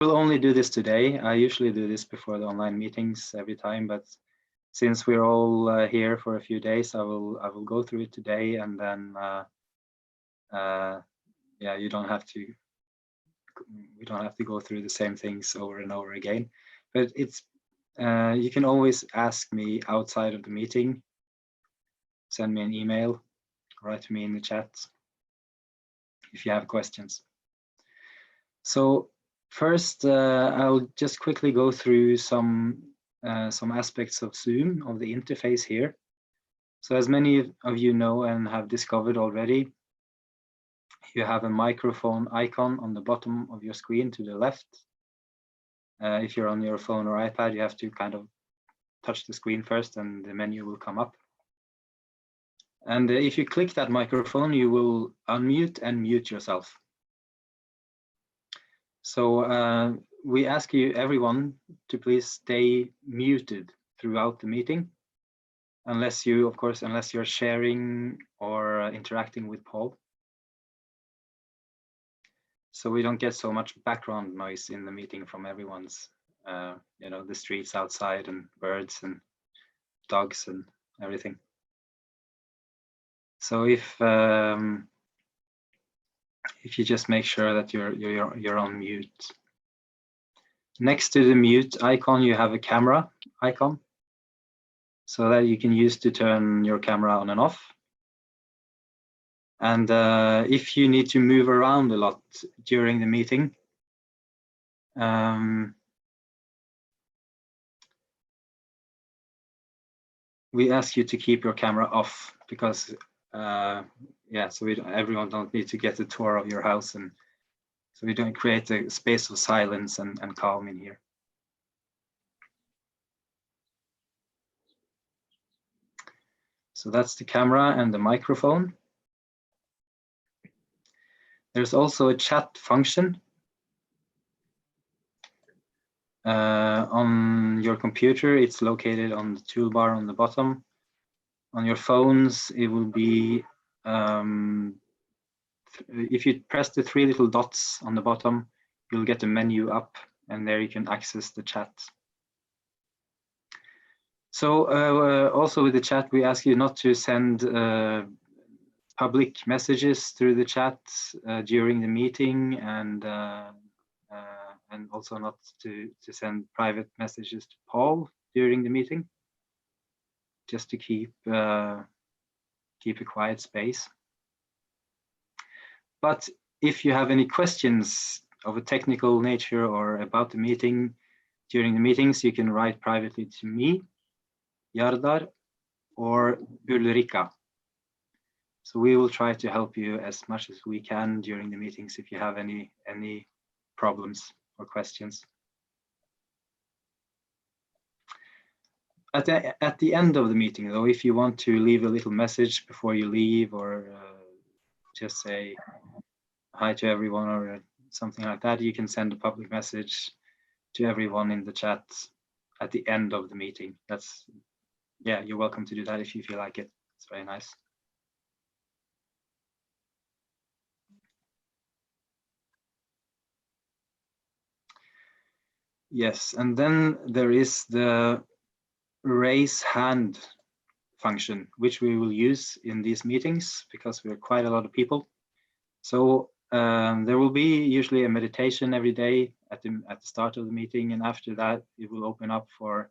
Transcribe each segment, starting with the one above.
will only do this today. I usually do this before the online meetings every time, but since we're all here for a few days, I will go through it today, and then yeah, we don't have to go through the same things over and over again. But it's you can always ask me outside of the meeting. Send me an email, write to me in the chat if you have questions. So first, I'll just quickly go through some aspects of Zoom, of the interface here. So as many of you know and have discovered already, you have a microphone icon on the bottom of your screen to the left. If you're on your phone or iPad, you have to kind of touch the screen first and the menu will come up. And if you click that microphone, you will unmute and mute yourself. So we ask you, everyone, to please stay muted throughout the meeting, unless you're sharing or interacting with Paul. So we don't get so much background noise in the meeting from everyone's, the streets outside and birds and dogs and everything. So if you just make sure that you're on mute. Next to the mute icon, you have a camera icon, so that you can use to turn your camera on and off. And if you need to move around a lot during the meeting, we ask you to keep your camera off, because yeah, so everyone don't need to get a tour of your house, and so we don't create a space of silence and calm in here. So that's the camera and the microphone. There's also a chat function on your computer. It's located on the toolbar on the bottom. On your phones, it will be, if you press the three little dots on the bottom, you'll get a menu up, and there you can access the chat. So also with the chat, we ask you not to send public messages through the chat during the meeting, and also not to send private messages to Paul during the meeting, just to keep a quiet space. But if you have any questions of a technical nature or about the meeting during the meetings, you can write privately to me, Yardar, or Ulrika. So we will try to help you as much as we can during the meetings if you have any problems or questions. At the end of the meeting, though, if you want to leave a little message before you leave, or just say hi to everyone or something like that, you can send a public message to everyone in the chat at the end of the meeting. That's, yeah, you're welcome to do that if you feel like it. It's very nice. Yes, and then there is the raise hand function, which we will use in these meetings because we're quite a lot of people. So there will be usually a meditation every day at the start of the meeting, and after that it will open up for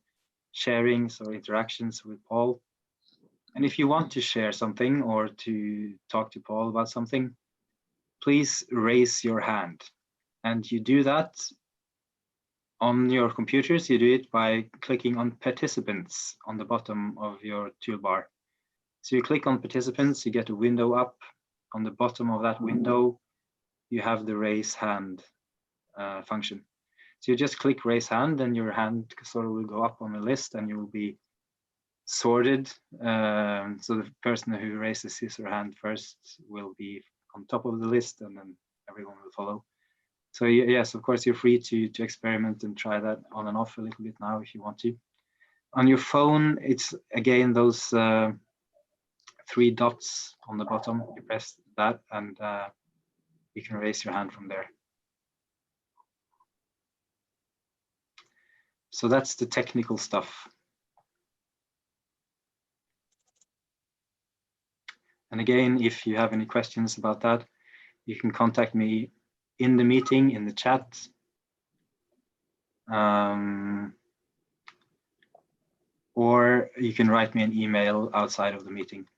sharings or interactions with Paul. And if you want to share something or to talk to Paul about something, please raise your hand. And you do that on your computers. You do it by clicking on participants on the bottom of your toolbar. So you click on participants, you get a window up. On the bottom of that window, you have the raise hand function. So you just click raise hand, and your hand sort of will go up on the list, and you will be sorted. So the person who raises his or her hand first will be on top of the list, and then everyone will follow. So yes, of course, you're free to experiment and try that on and off a little bit now if you want to. On your phone, it's again those 3 dots on the bottom. You press that, and you can raise your hand from there. So that's the technical stuff. And again, if you have any questions about that, you can contact me in the meeting, in the chat. Or you can write me an email outside of the meeting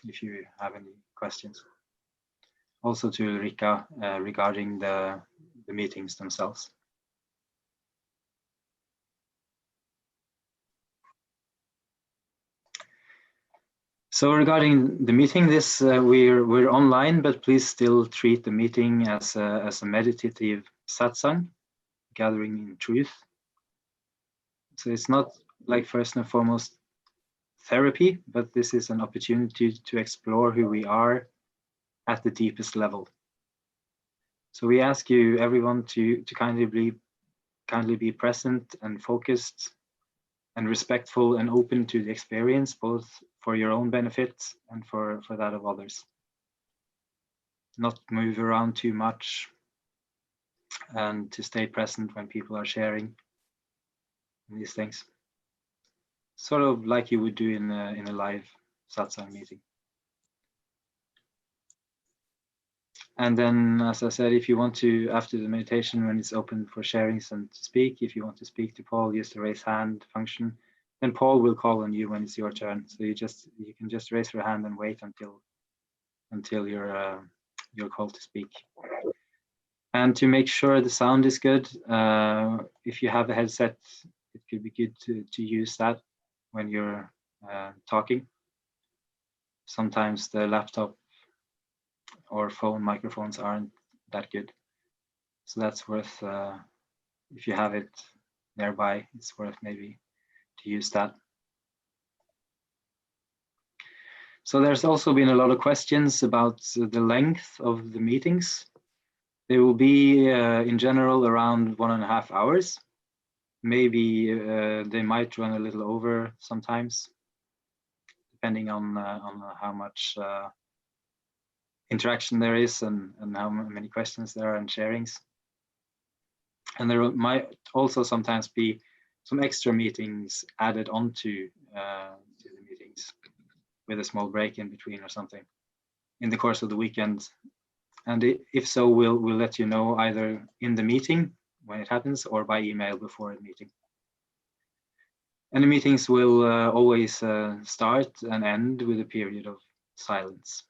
if you have any questions. Also to Ulrika regarding the meetings themselves. So regarding the meeting, this we're online, but please still treat the meeting as a meditative satsang, gathering in truth. So it's not like first and foremost therapy, but this is an opportunity to explore who we are at the deepest level. So we ask you, everyone, to kindly be present and focused and respectful and open to the experience, both for your own benefit and for that of others. Not move around too much, and to stay present when people are sharing these things. Sort of like you would do in a live satsang meeting. And then, as I said, if you want to, after the meditation, when it's open for sharings and to speak, if you want to speak to Paul, use the raise hand function. Then Paul will call on you when it's your turn. So you can just raise your hand and wait until you're called to speak. And to make sure the sound is good, if you have a headset, it could be good to use that when you're talking. Sometimes the laptop or phone microphones aren't that good. So that's worth, if you have it nearby, it's worth maybe to use that. So there's also been a lot of questions about the length of the meetings. They will be in general around 1.5 hours. Maybe they might run a little over sometimes, depending on how much interaction there is and how many questions there are and sharings. And there might also sometimes be some extra meetings added onto the meetings with a small break in between or something in the course of the weekend. And if so, we'll let you know either in the meeting when it happens or by email before the meeting. And the meetings will always start and end with a period of silence.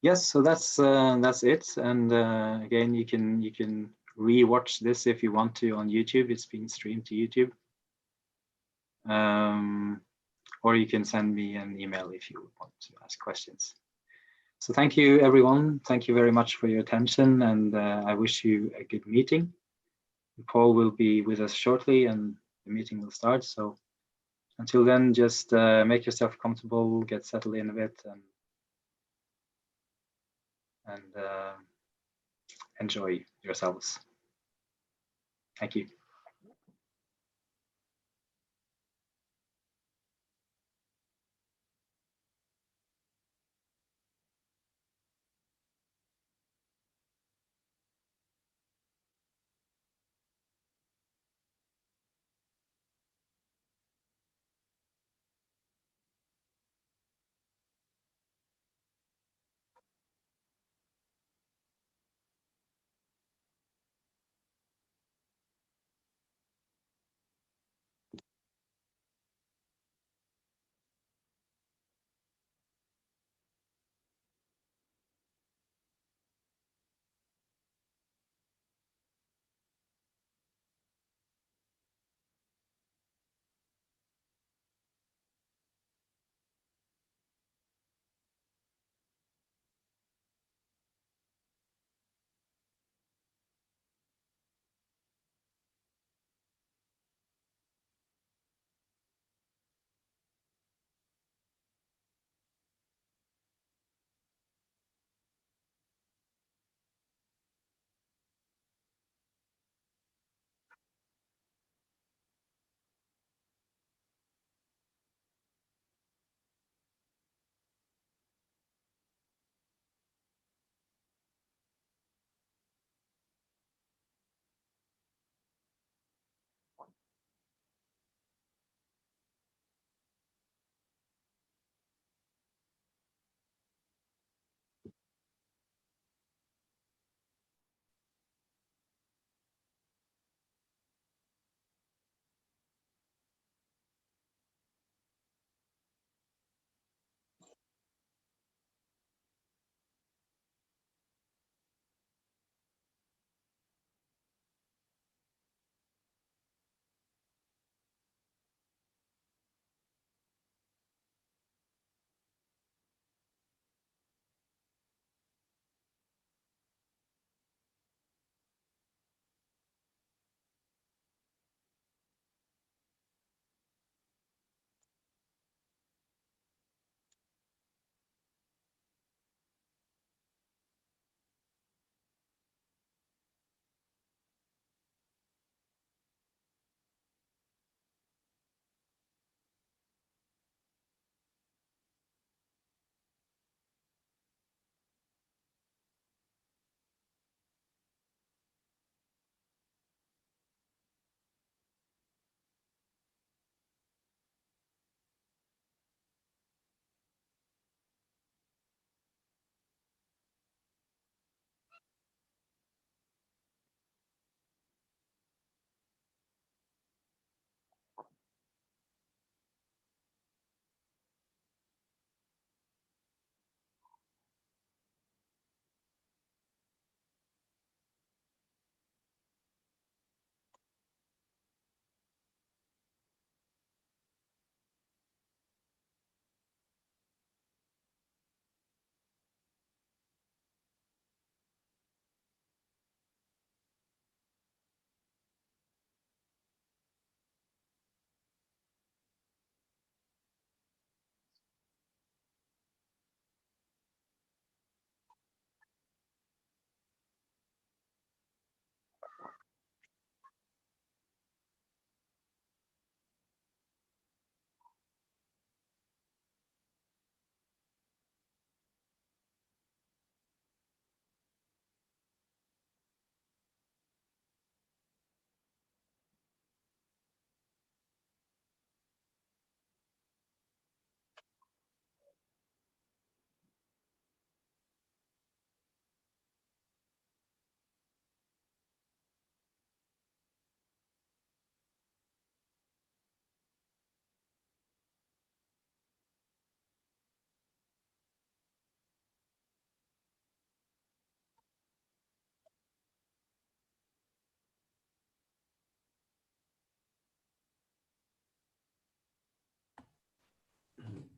Yes, so that's it. And again, you can re-watch this if you want to on YouTube. It's being streamed to YouTube. Or you can send me an email if you want to ask questions. So thank you, everyone. Thank you very much for your attention, and I wish you a good meeting. Paul will be with us shortly, and the meeting will start. So until then, just make yourself comfortable, get settled in a bit, and enjoy yourselves. Thank you.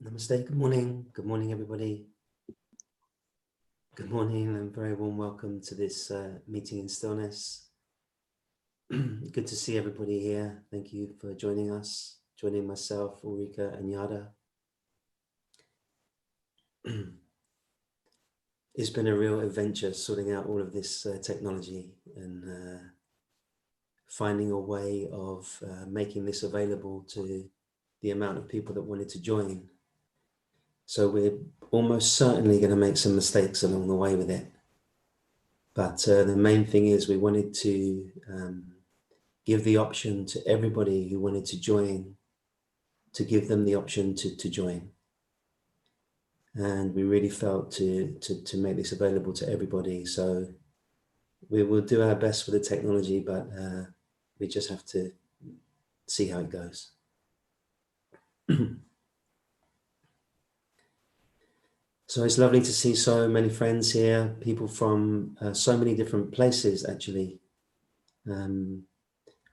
Namaste, good morning. Good morning, everybody. Good morning and very warm welcome to this meeting in stillness. Good to see everybody here. Thank you for joining us, joining myself, Ulrika and Yada. It's been a real adventure sorting out all of this technology and finding a way of making this available to the amount of people that wanted to join. So we're almost certainly going to make some mistakes along the way with it. But the main thing is we wanted to give the option to everybody who wanted to join, to give them the option to join. And we really felt to make this available to everybody. So we will do our best with the technology, but we just have to see how it goes. So it's lovely to see so many friends here, people from so many different places, actually.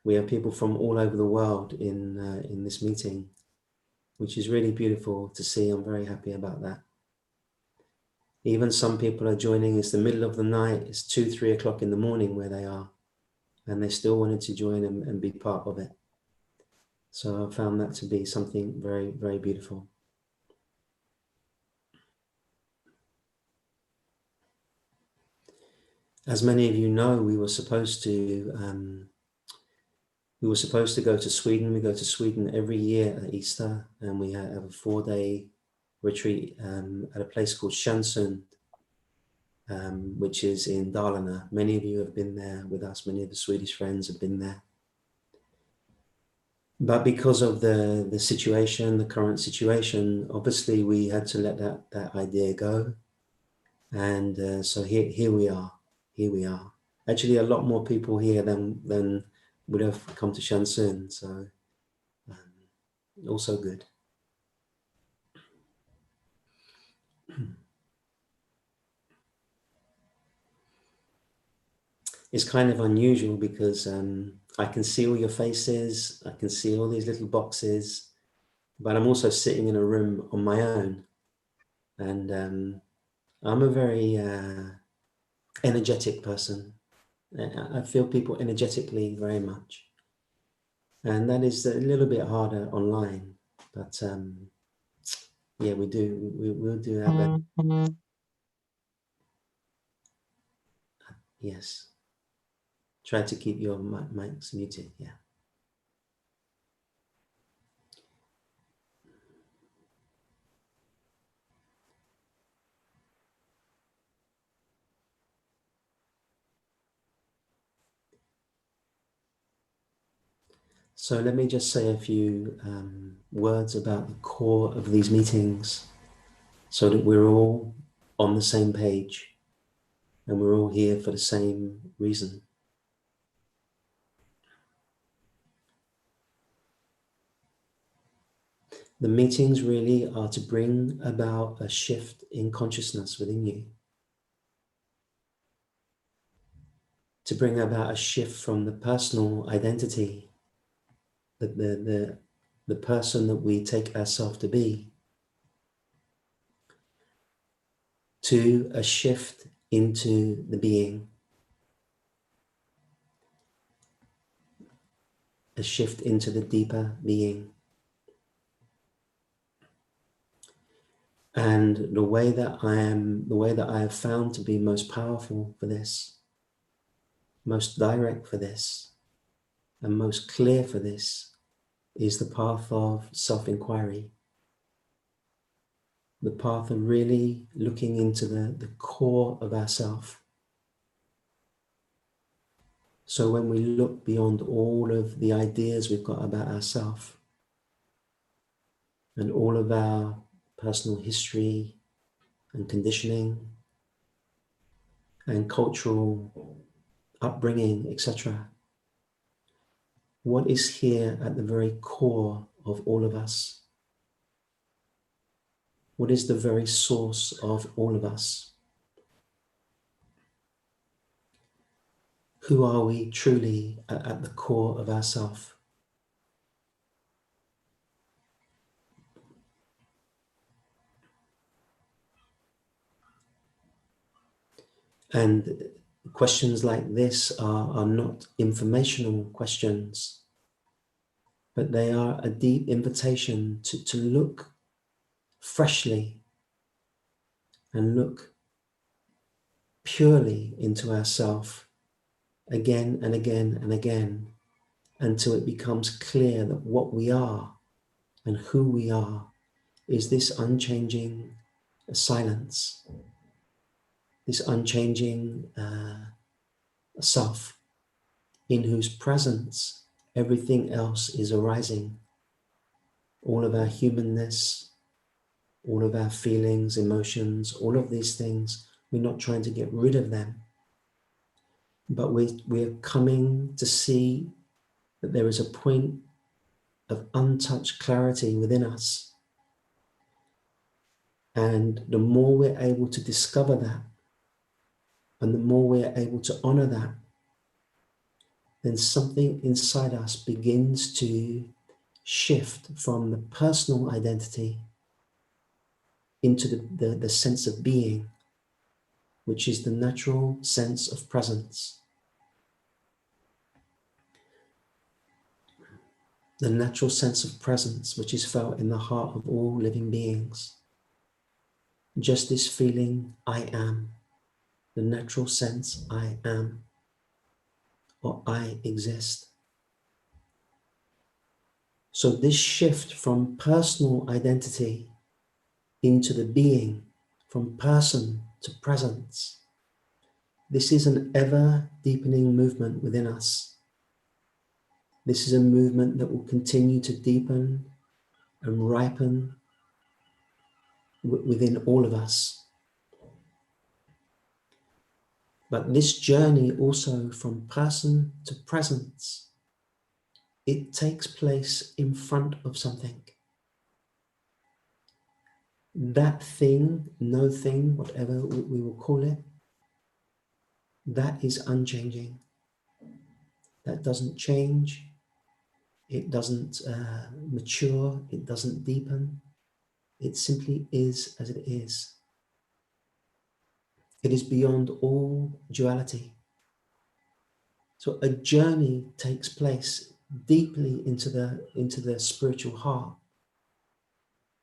We have people from all over the world in this meeting, which is really beautiful to see. I'm very happy about that. Even some people are joining. It's the middle of the night. It's 2, 3 o'clock in the morning where they are, and they still wanted to join and be part of it. So I found that to be something very, very beautiful. As many of you know, we were supposed to go to Sweden. We go to Sweden every year at Easter, and we have a 4-day retreat at a place called Skönsund, which is in Dalarna. Many of you have been there with us. Many of the Swedish friends have been there. But because of the situation, the current situation, obviously we had to let that idea go. And so here we are. Here we are. Actually, a lot more people here than would have come to Skönsund. So also good. It's kind of unusual because I can see all your faces. I can see all these little boxes, but I'm also sitting in a room on my own. And I'm a very energetic person. I feel people energetically very much. And that is a little bit harder online, but yeah, we'll do our best. Yes. Try to keep your mics muted, yeah. So let me just say a few words about the core of these meetings so that we're all on the same page and we're all here for the same reason. The meetings really are to bring about a shift in consciousness within you, to bring about a shift from the personal identity, the person that we take ourselves to be, to a shift into the being, a shift into the deeper being. And the way that I have found to be most powerful for this, most direct for this, and most clear for this is the path of self-inquiry. The path of really looking into the core of ourself. So when we look beyond all of the ideas we've got about ourselves and all of our personal history and conditioning and cultural upbringing, etc., what is here at the very core of all of us? What is the very source of all of us? Who are we truly at the core of ourself? And questions like this are not informational questions, but they are a deep invitation to look freshly and look purely into ourself again and again and again, until it becomes clear that what we are and who we are is this unchanging silence, this unchanging self, in whose presence everything else is arising. All of our humanness, all of our feelings, emotions, all of these things, we're not trying to get rid of them, but we're coming to see that there is a point of untouched clarity within us. And the more we're able to discover that, and the more we're able to honor that, then something inside us begins to shift from the personal identity into the sense of being, which is the natural sense of presence. The natural sense of presence, which is felt in the heart of all living beings. Just this feeling, I am, the natural sense, I am, or I exist. So this shift from personal identity into the being, from person to presence, this is an ever deepening movement within us. This is a movement that will continue to deepen and ripen within all of us. But this journey also from person to presence, it takes place in front of something. That thing, no thing, whatever we will call it, that is unchanging. That doesn't change. It doesn't mature. It doesn't deepen. It simply is as it is. It is beyond all duality. So a journey takes place deeply into the spiritual heart.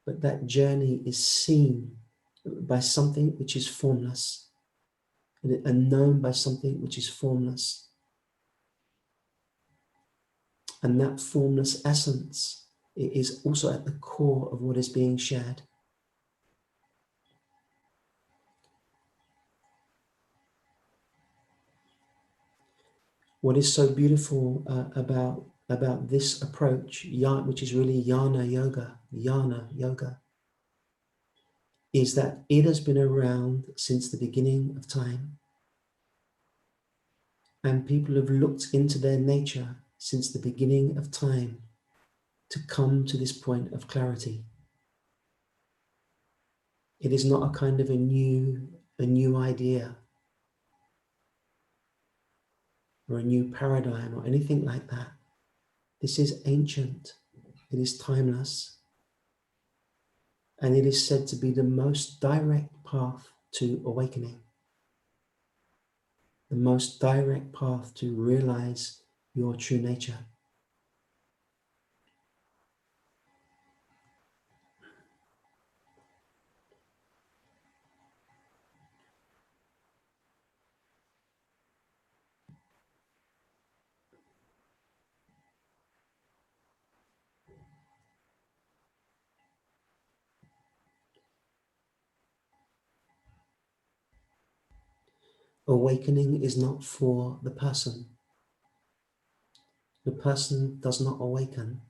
But that journey is seen by something which is formless, and known by something which is formless. And that formless essence is also at the core of what is being shared. What is so beautiful about this approach, which is really jnana yoga, is that it has been around since the beginning of time. And people have looked into their nature since the beginning of time to come to this point of clarity. It is not a kind of a new idea or a new paradigm or anything like that. This is ancient, it is timeless, and it is said to be the most direct path to awakening, the most direct path to realize your true nature. Awakening is not for the person. The person does not awaken,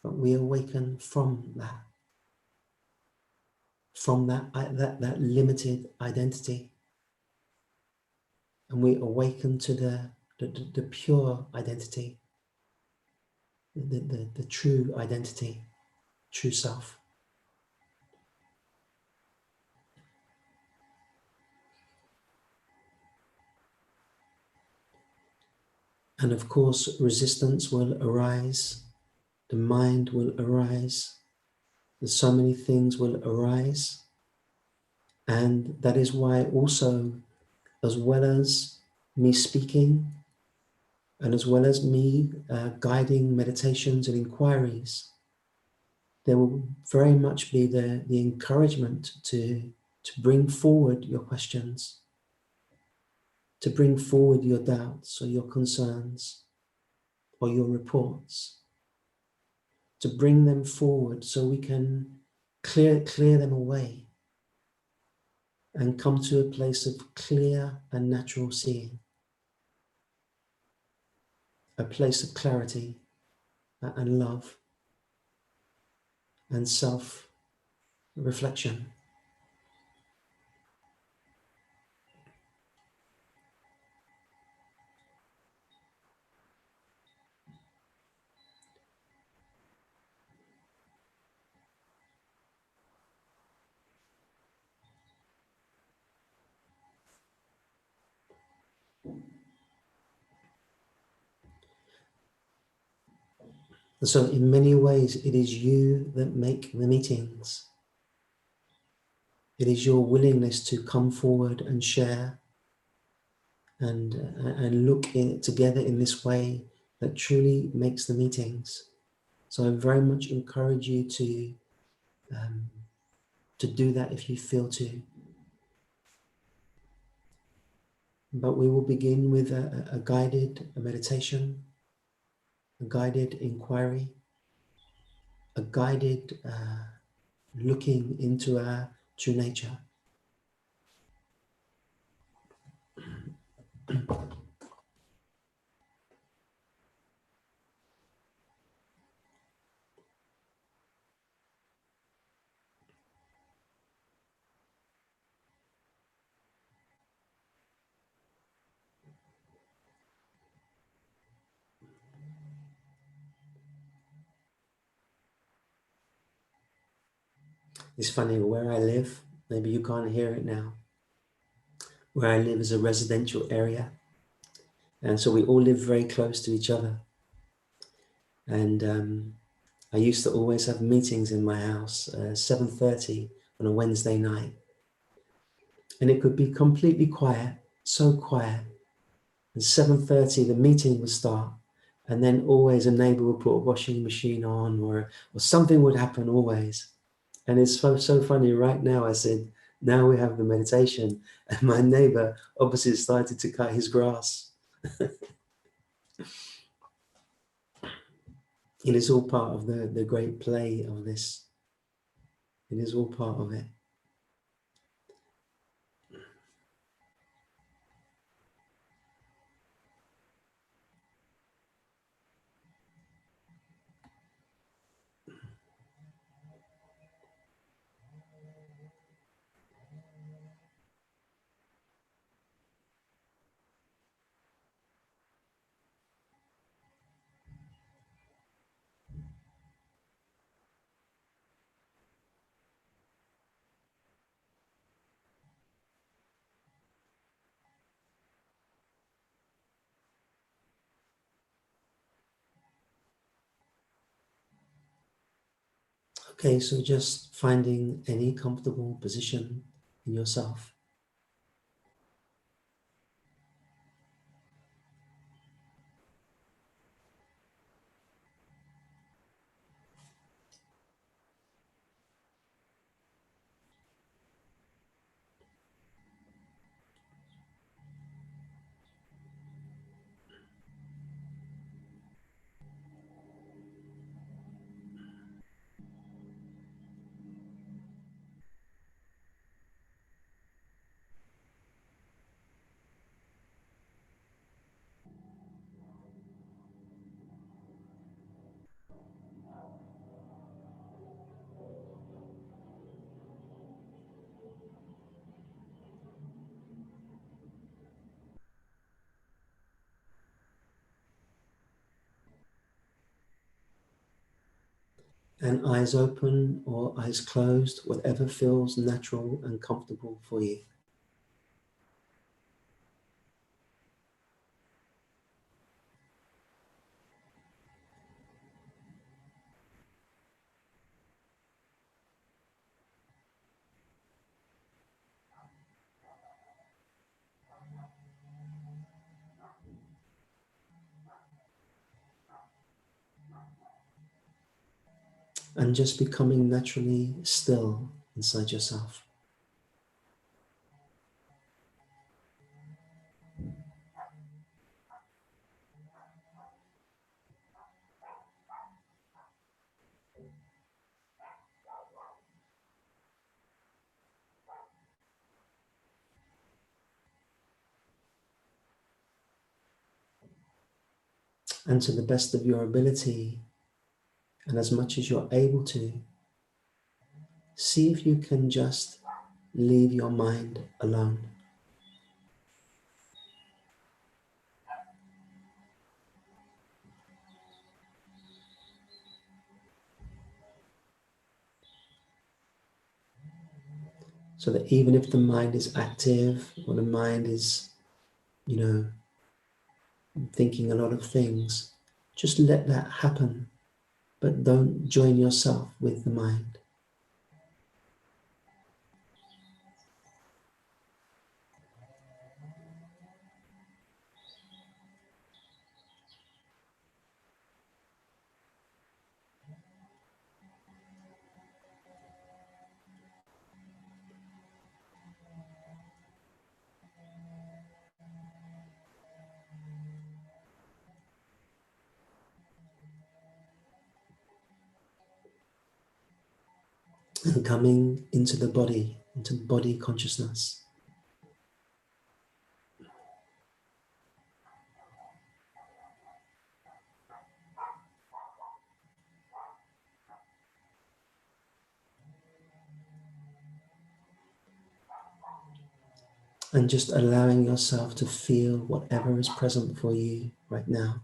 but we awaken from that limited identity, and we awaken to the pure identity, the true identity, true self. And of course, resistance will arise, the mind will arise, and so many things will arise. And that is why also, as well as me speaking, and as well as me guiding meditations and inquiries, there will very much be the encouragement to bring forward your questions, to bring forward your doubts or your concerns or your reports, to bring them forward so we can clear them away and come to a place of clear and natural seeing, a place of clarity and love and self-reflection. And so in many ways, it is you that make the meetings. It is your willingness to come forward and share and look together in this way that truly makes the meetings. So I very much encourage you to do that if you feel to. But we will begin with a guided meditation, a guided inquiry, a guided looking into our true nature. It's funny, where I live, maybe you can't hear it now, where I live is a residential area. And so we all live very close to each other. And I used to always have meetings in my house, 7:30 on a Wednesday night. And it could be completely quiet, so quiet. And 7:30, the meeting would start. And then always a neighbor would put a washing machine on or something would happen always. And it's so funny right now. I said, now we have the meditation. And my neighbor opposite started to cut his grass. It is all part of the great play of this. It is all part of it. Okay, so just finding any comfortable position in yourself. And eyes open or eyes closed, whatever feels natural and comfortable for you. and just becoming naturally still inside yourself. And to the best of your ability, and as much as you're able to, see if you can just leave your mind alone. So that even if the mind is active, or the mind is, thinking a lot of things, just let that happen, but don't join yourself with the mind. And coming into the body, into body consciousness. And just allowing yourself to feel whatever is present for you right now.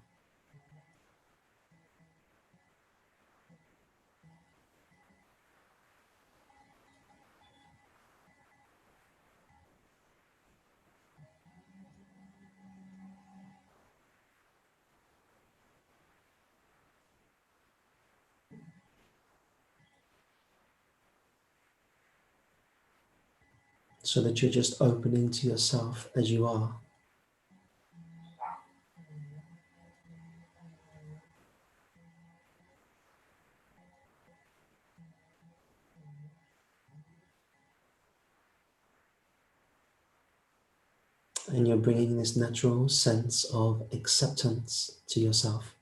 So that you're just opening to yourself as you are. And you're bringing this natural sense of acceptance to yourself.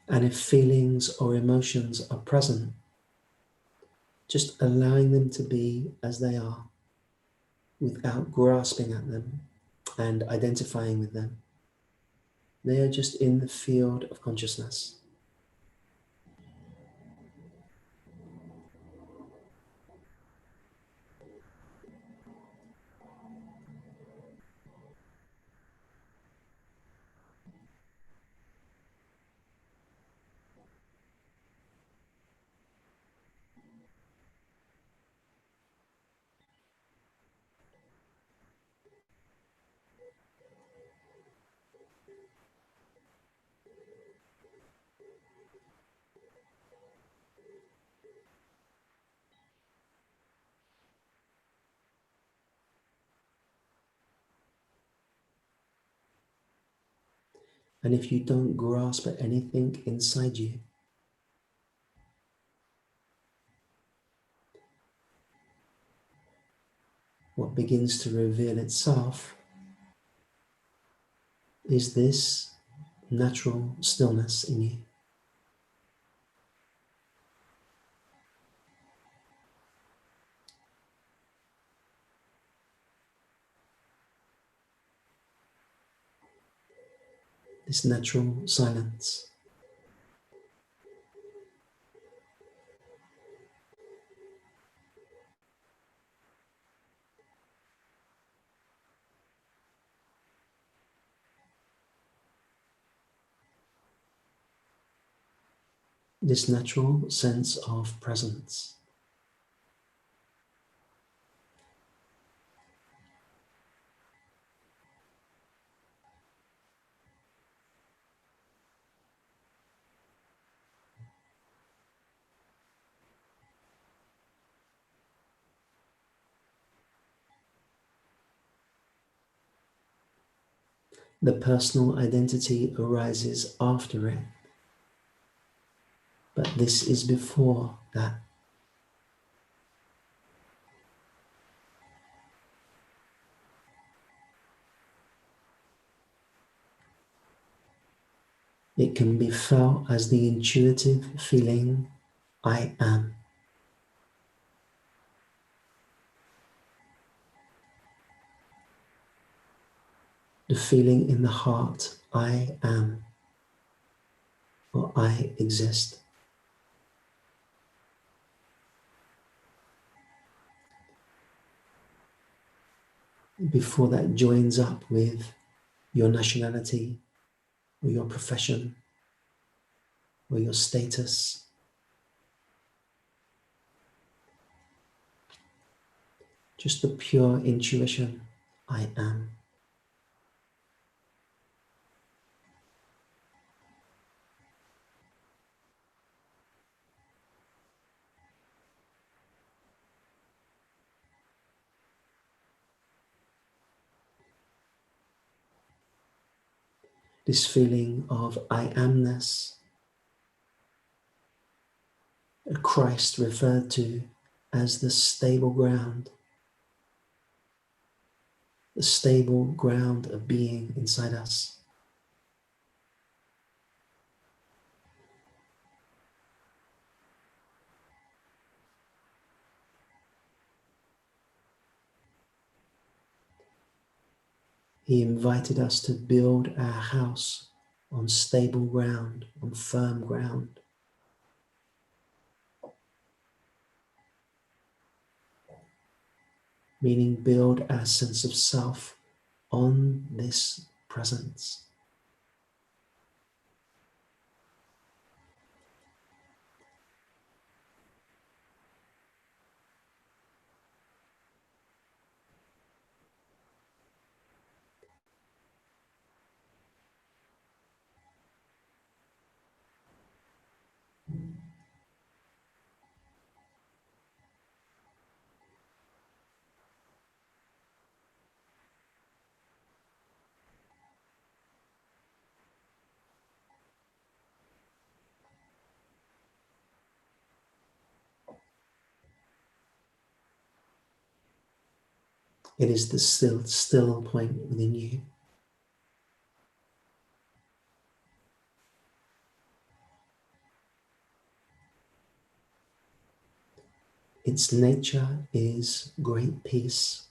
And if feelings or emotions are present, just allowing them to be as they are without grasping at them and identifying with them. They are just in the field of consciousness. And if you don't grasp at anything inside you, what begins to reveal itself is this natural stillness in you. This natural silence. this natural sense of presence. The personal identity arises after it, but this is before that. It can be felt as the intuitive feeling, I am. The feeling in the heart, I am, or I exist. Before that joins up with your nationality, or your profession, or your status. Just the pure intuition, I am. This feeling of I amness, Christ referred to as the stable ground of being inside us. He invited us to build our house on stable ground, on firm ground. Meaning build our sense of self on this presence. It is the still point within you. Its nature is great peace.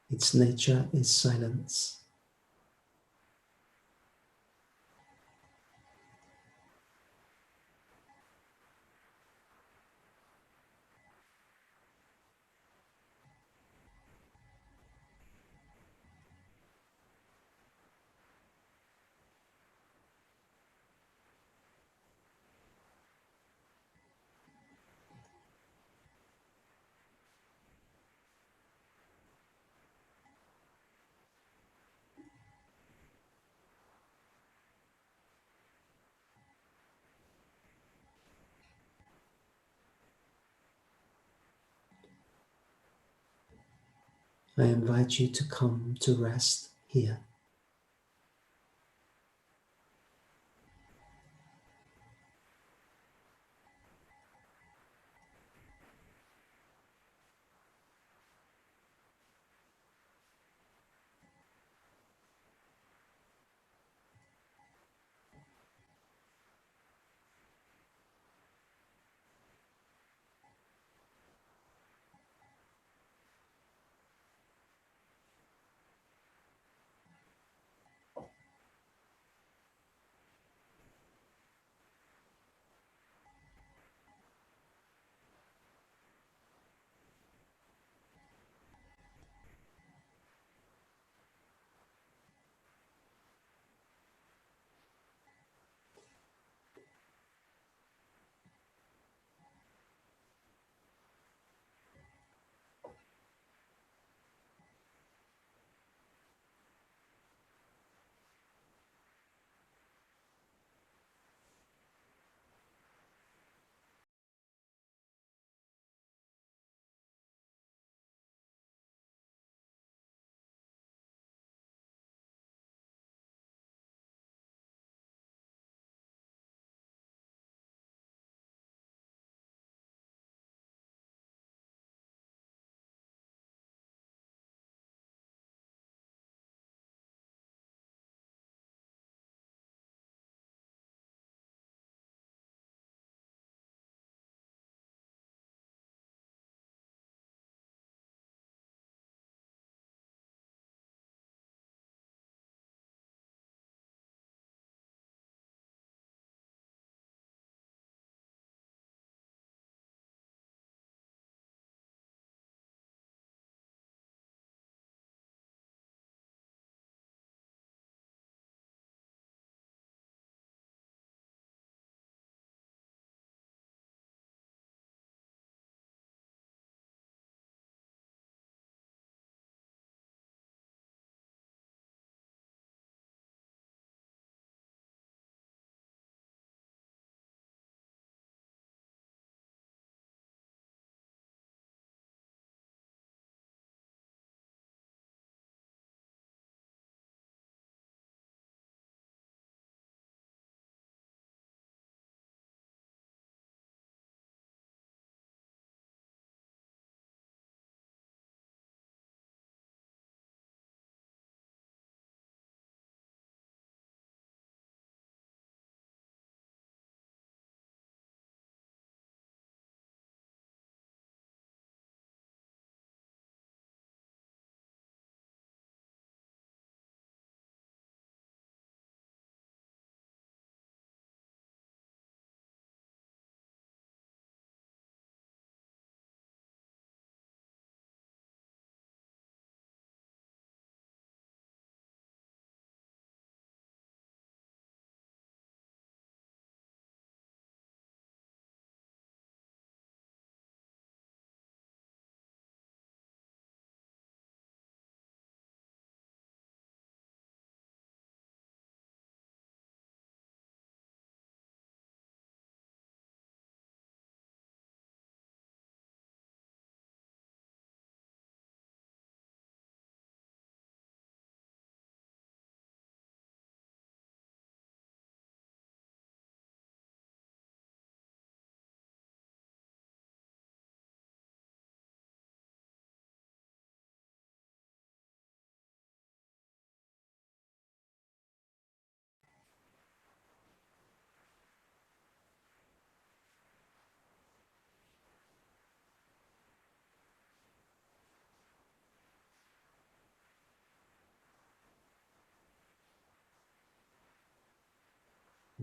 Its nature is silence. I invite you to come to rest here.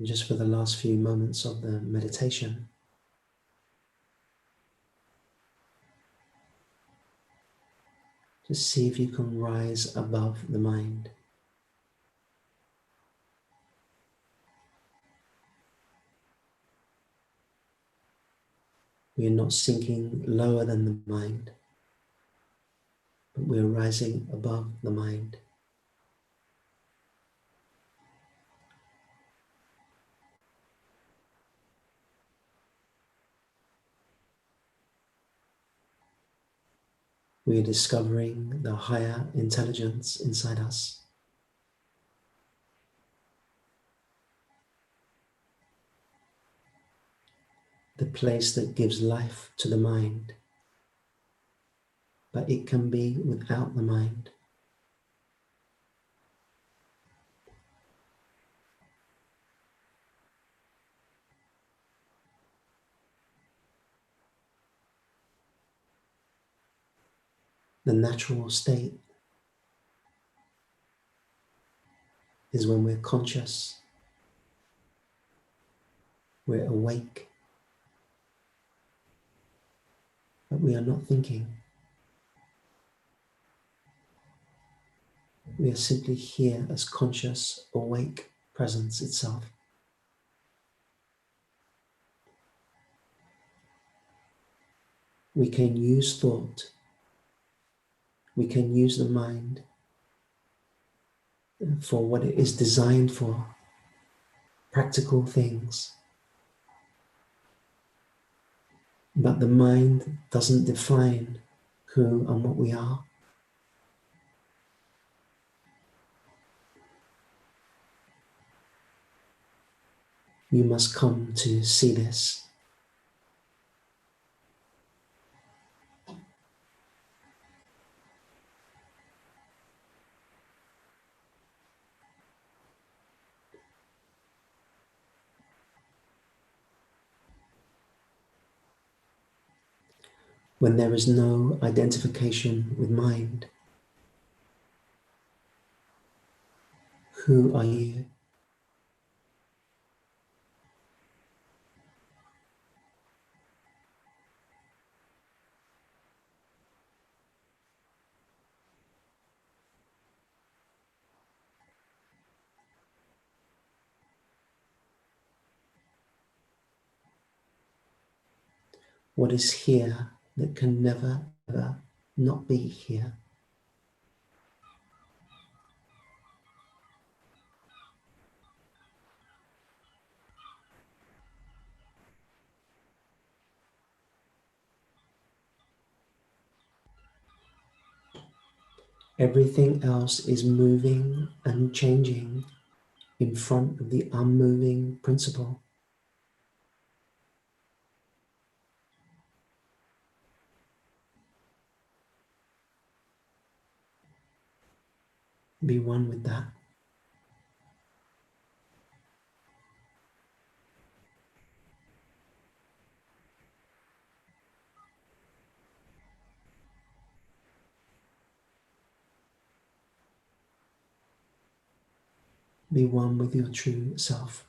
And just for the last few moments of the meditation, just see if you can rise above the mind. We are not sinking lower than the mind, but we are rising above the mind. We are discovering the higher intelligence inside us. The place that gives life to the mind, but it can be without the mind. The natural state is when we're conscious, we're awake, but we are not thinking. We are simply here as conscious, awake presence itself. We can use thought, we can use the mind for what it is designed for, practical things. But the mind doesn't define who and what we are. You must come to see this. When there is no identification with mind, who are you? What is here that can never, ever not be here? Everything else is moving and changing in front of the unmoving principle. Be one with that. Be one with your true self.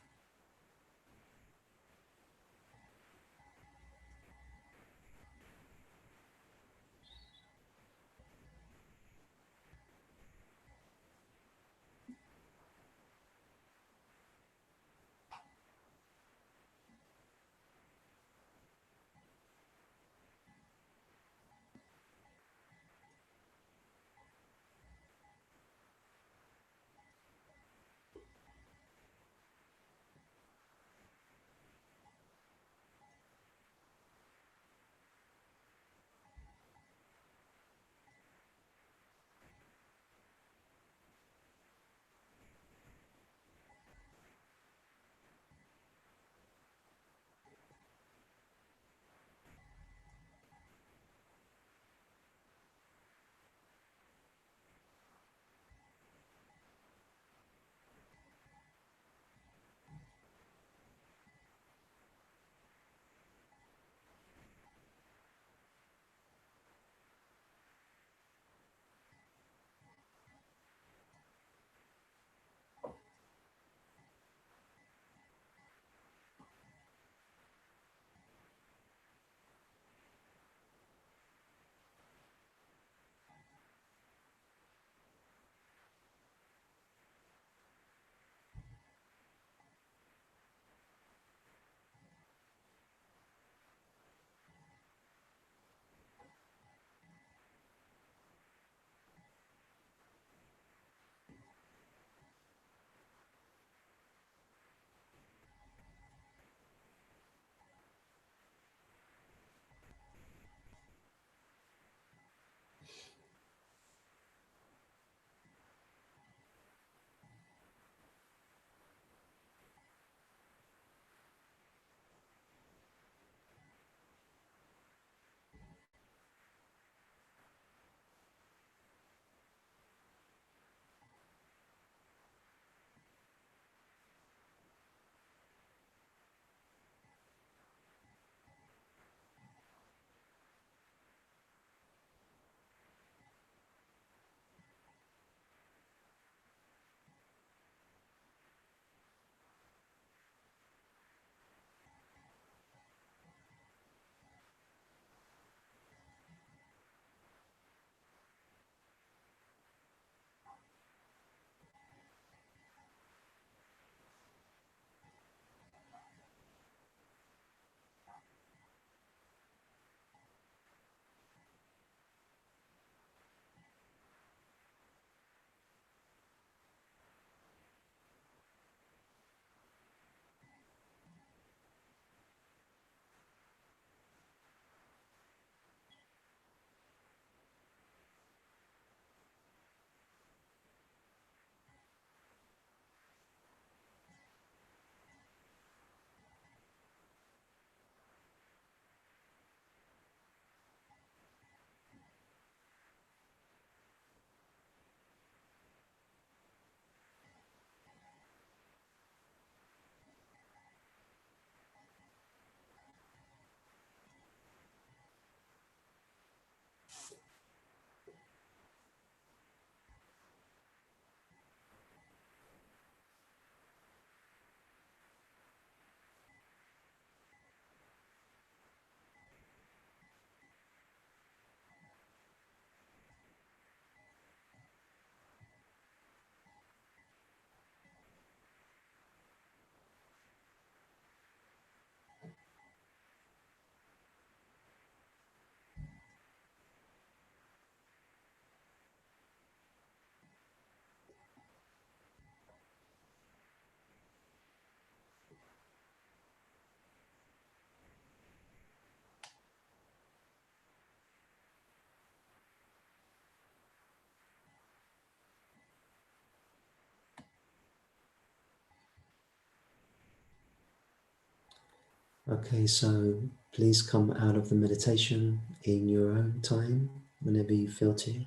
Okay, so please come out of the meditation in your own time, whenever you feel to.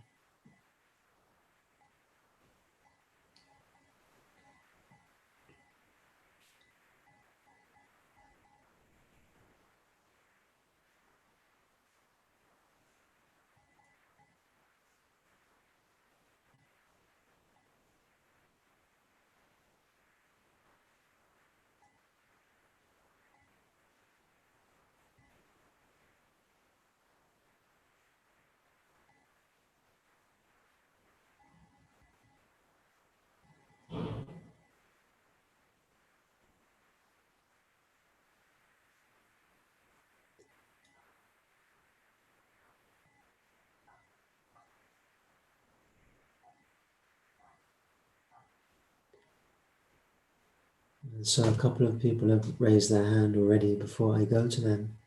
And so a couple of people have raised their hand already before I go to them.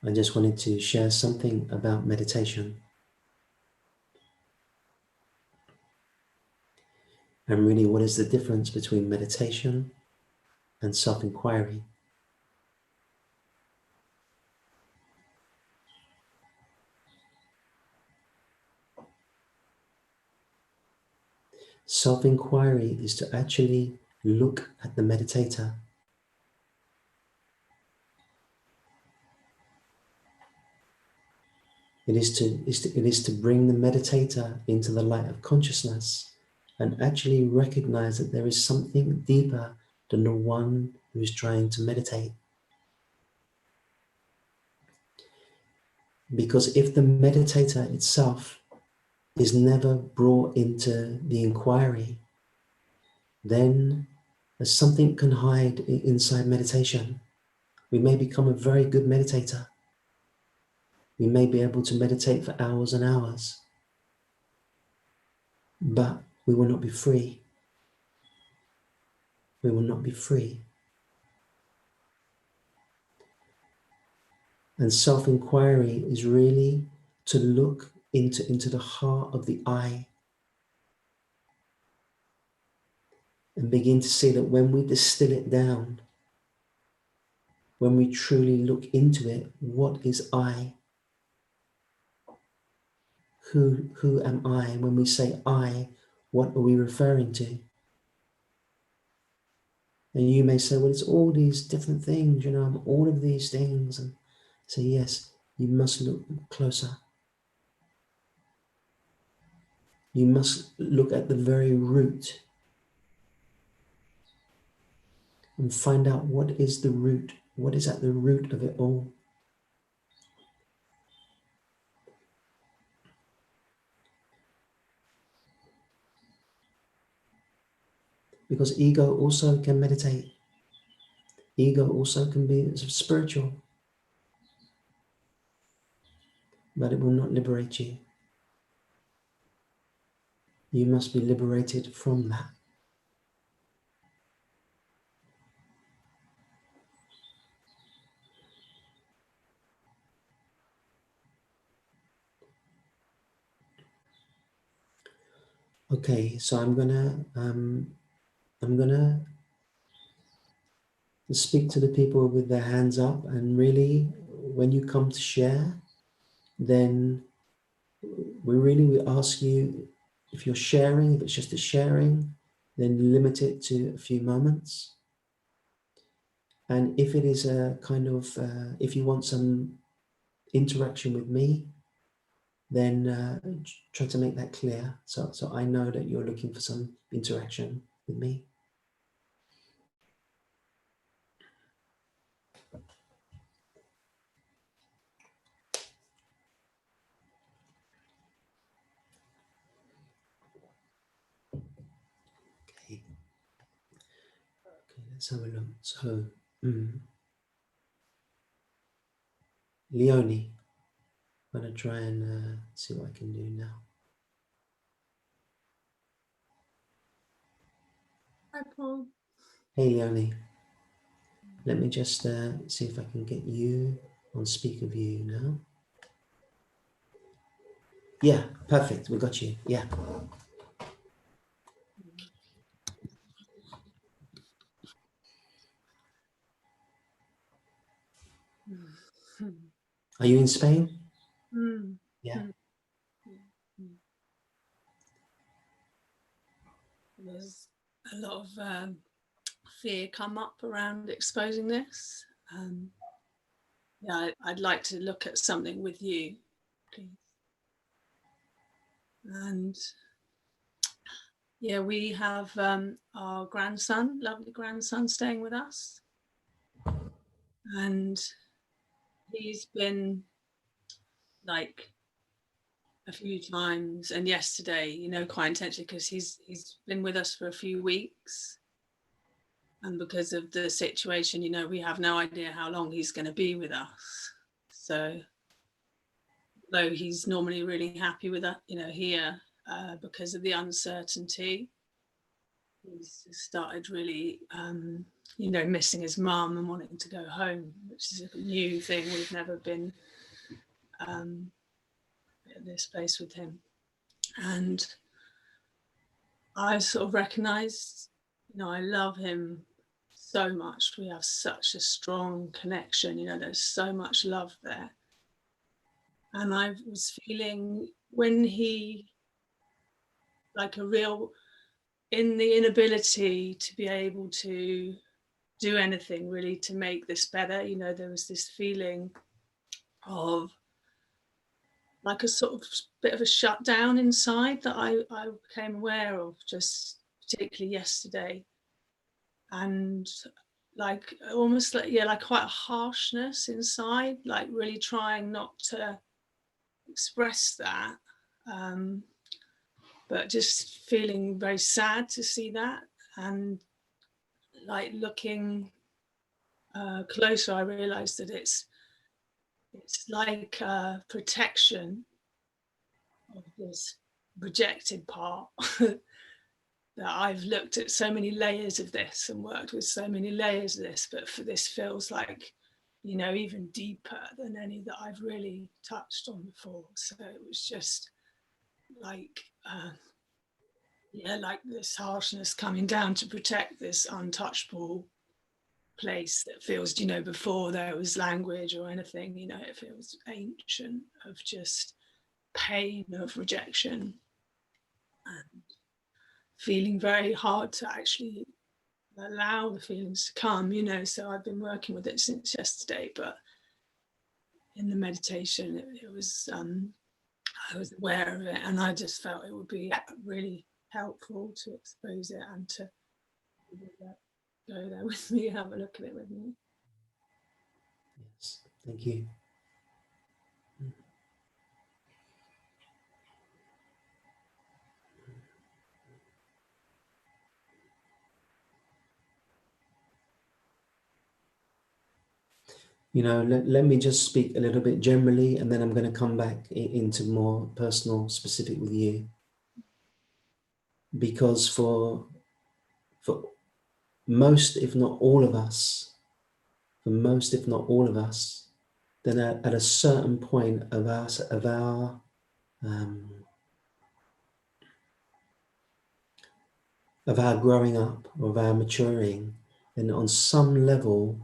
I just wanted to share something about meditation. And really, what is the difference between meditation and self-inquiry? Self-inquiry is to actually look at the meditator. It is to bring the meditator into the light of consciousness and actually recognize that there is something deeper than the one who is trying to meditate. Because if the meditator itself is never brought into the inquiry, then something can hide inside meditation. We may become a very good meditator. We may be able to meditate for hours and hours, but we will not be free. We will not be free. And self-inquiry is really to look into the heart of the I and begin to see that when we distill it down, when we truly look into it, what is I? Who am I? And when we say I, what are we referring to? And you may say, well, it's all these different things, I'm all of these things. And say, yes, you must look closer. You must look at the very root and find out what is the root, what is at the root of it all. Because ego also can meditate. Ego also can be spiritual, but it will not liberate you. You must be liberated from that. Okay, so I'm gonna speak to the people with their hands up, and really, when you come to share, then we ask you, if you're sharing, if it's just a sharing, then limit it to a few moments. And if it is a kind of, if you want some interaction with me, then try to make that clear, so I know that you're looking for some interaction with me. Okay, let's have a look. So, Leonie, I'm going to try and see what I can do now. Hi, Paul. Hey, Leonie. Let me just see if I can get you on speaker view now. Yeah, perfect. We got you. Yeah. Are you in Spain? Yeah. There's a lot of fear come up around exposing this. Yeah, I'd like to look at something with you, please. And yeah, we have our grandson, lovely grandson, staying with us. And he's been like a few times, and yesterday, you know, quite intentionally, because he's been with us for a few weeks. And because of the situation, you know, we have no idea how long he's going to be with us. So, though he's normally really happy with that, you know, here, because of the uncertainty, he's started really, you know, missing his mum and wanting to go home, which is a new thing. We've never been at this place with him. And I sort of recognised, you know, I love him so much. We have such a strong connection, you know, there's so much love there. And I was feeling when he, like a real, in the inability to be able to do anything really to make this better, you know, there was this feeling of like a sort of bit of a shutdown inside that I became aware of just particularly yesterday. And like almost like, yeah, like quite a harshness inside, like really trying not to express that, but just feeling very sad to see that. And like looking closer, I realized that it's like a protection of this rejected part. That I've looked at so many layers of this and worked with so many layers of this, but for this feels like, you know, even deeper than any that I've really touched on before. So it was just like, yeah, like this harshness coming down to protect this untouchable place that feels, you know, before there was language or anything, you know, it feels ancient, of just pain, of rejection, and feeling very hard to actually allow the feelings to come, you know. So I've been working with it since yesterday, but in the meditation it was I was aware of it, and I just felt it would be really helpful to expose it and to go there with me, have a look at it with me. Yes, thank you. You know, let me just speak a little bit generally, and then I'm going to come back into more personal, specific with you. Because for most, if not all of us, then at a certain point of our growing up, of our maturing, then on some level,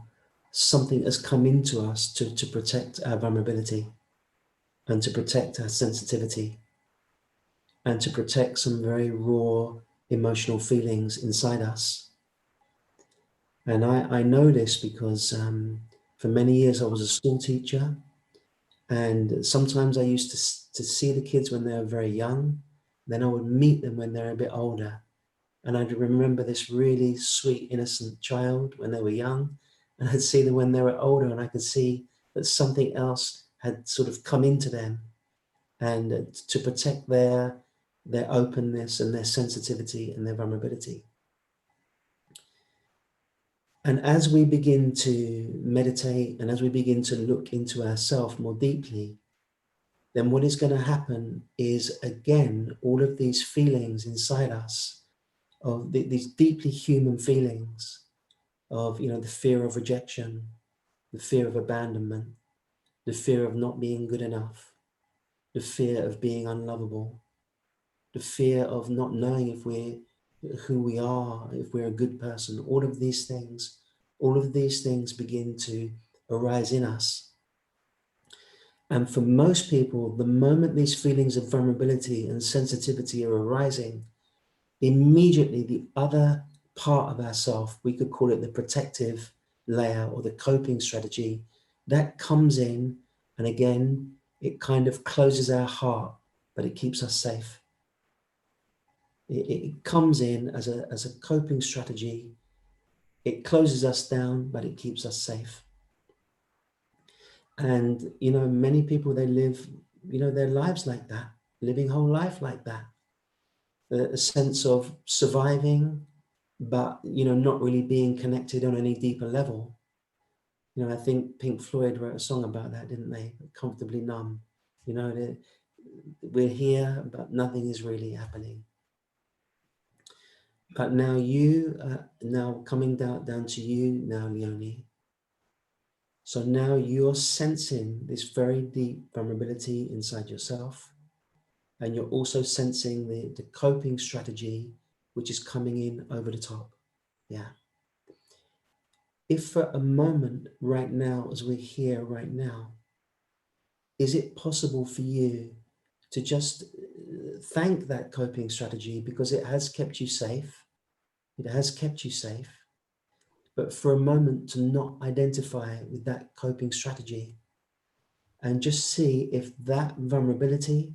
something has come into us to protect our vulnerability and to protect our sensitivity and to protect some very raw emotional feelings inside us. And I know this because for many years I was a school teacher, and sometimes I used to see the kids when they were very young, then I would meet them when they're a bit older. And I'd remember this really sweet, innocent child when they were young, and I'd see them when they were older, and I could see that something else had sort of come into them, and to protect their openness and their sensitivity and their vulnerability. And as we begin to meditate and as we begin to look into ourselves more deeply, then what is going to happen is, again, all of these feelings inside us, of these deeply human feelings of, you know, the fear of rejection, the fear of abandonment, the fear of not being good enough, the fear of being unlovable, the fear of not knowing if we're who we are, if we're a good person, all of these things begin to arise in us. And for most people, the moment these feelings of vulnerability and sensitivity are arising, immediately the other part of ourself, we could call it the protective layer or the coping strategy, that comes in, and again, it kind of closes our heart, but it keeps us safe. It comes in as a coping strategy. It closes us down, but it keeps us safe. And, you know, many people, they live, you know, their lives like that, living whole life like that. A sense of surviving, but, you know, not really being connected on any deeper level. You know, I think Pink Floyd wrote a song about that, didn't they? Comfortably numb. You know, we're here, but nothing is really happening. But now now coming down to you now, Leonie. So now you're sensing this very deep vulnerability inside yourself. And you're also sensing the coping strategy, which is coming in over the top. Yeah. If for a moment right now, as we're here right now, is it possible for you to just thank that coping strategy because it has kept you safe? It has kept you safe. But for a moment to not identify with that coping strategy and just see if that vulnerability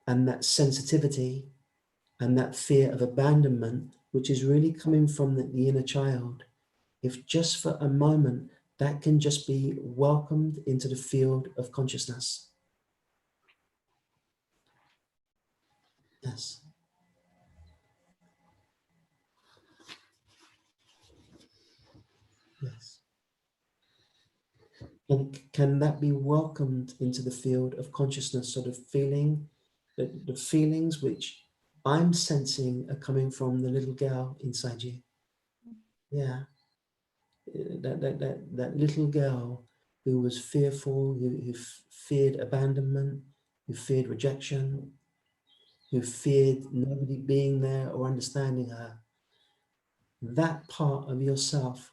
and that sensitivity and that fear of abandonment, which is really coming from the inner child, if just for a moment that can just be welcomed into the field of consciousness. Yes. Yes. And can that be welcomed into the field of consciousness, sort of feeling, the feelings which I'm sensing are coming from the little girl inside you? Yeah. That little girl who was fearful, who feared abandonment, who feared rejection, who feared nobody being there or understanding her. That part of yourself,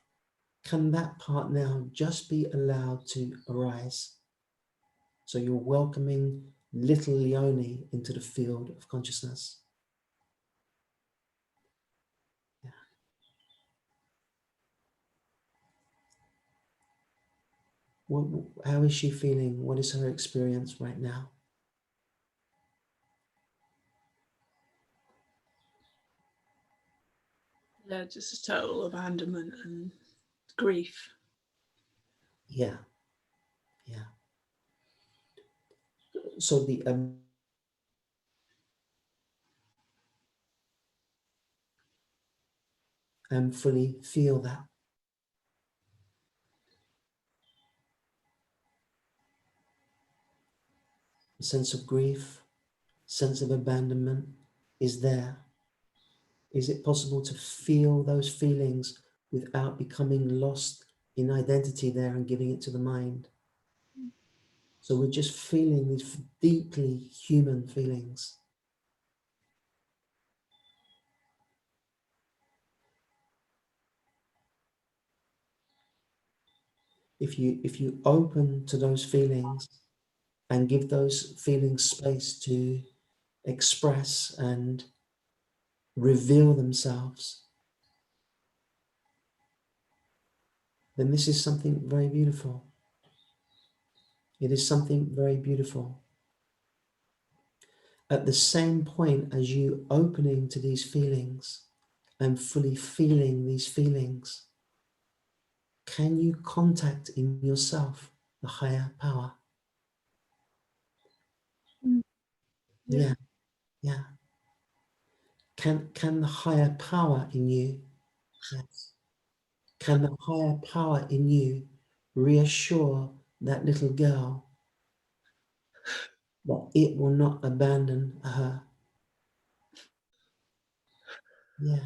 can that part now just be allowed to arise? So you're welcoming little Leonie into the field of consciousness. Yeah. How is she feeling? What is her experience right now? Yeah, just a total abandonment and grief. Yeah. Yeah. So the and fully feel that. A sense of grief, sense of abandonment is there. Is it possible to feel those feelings without becoming lost in identity there and giving it to the mind? So we're just feeling these deeply human feelings. If you open to those feelings and give those feelings space to express and reveal themselves, then this is something very beautiful. It is something very beautiful. At the same point as you opening to these feelings and fully feeling these feelings, can you contact in yourself the higher power? Yeah, yeah. Can the higher power in you, yes, can the higher power in you reassure that little girl that it will not abandon her? Yeah.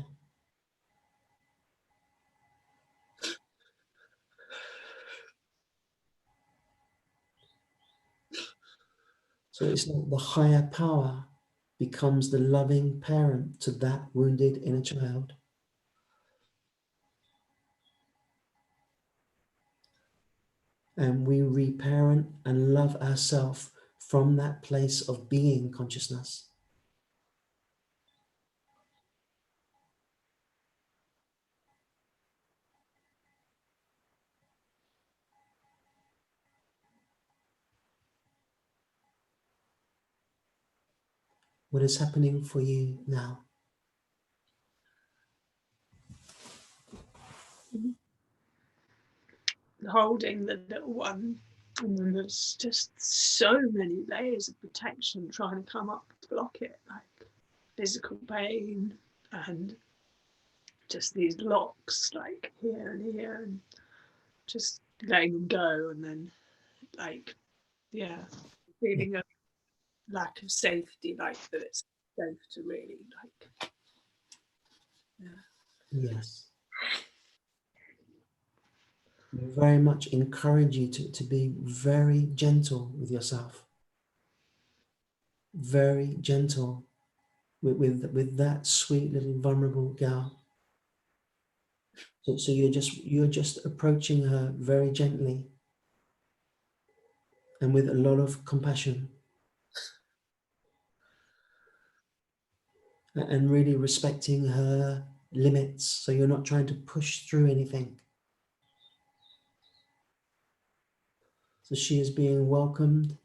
So it's like the higher power becomes the loving parent to that wounded inner child. and we reparent and love ourselves from that place of being consciousness. What is happening for you now? Holding the little one, and then there's just so many layers of protection trying to come up to block it, like physical pain and just these locks like here and here, and just letting them go, and then like, yeah, feeling a lack of safety, like that it's safe to really like, yeah. Yes. We very much encourage you to be very gentle with yourself. Very gentle with that sweet little vulnerable girl. So you're just approaching her very gently and with a lot of compassion, and really respecting her limits. So you're not trying to push through anything. So she is being welcomed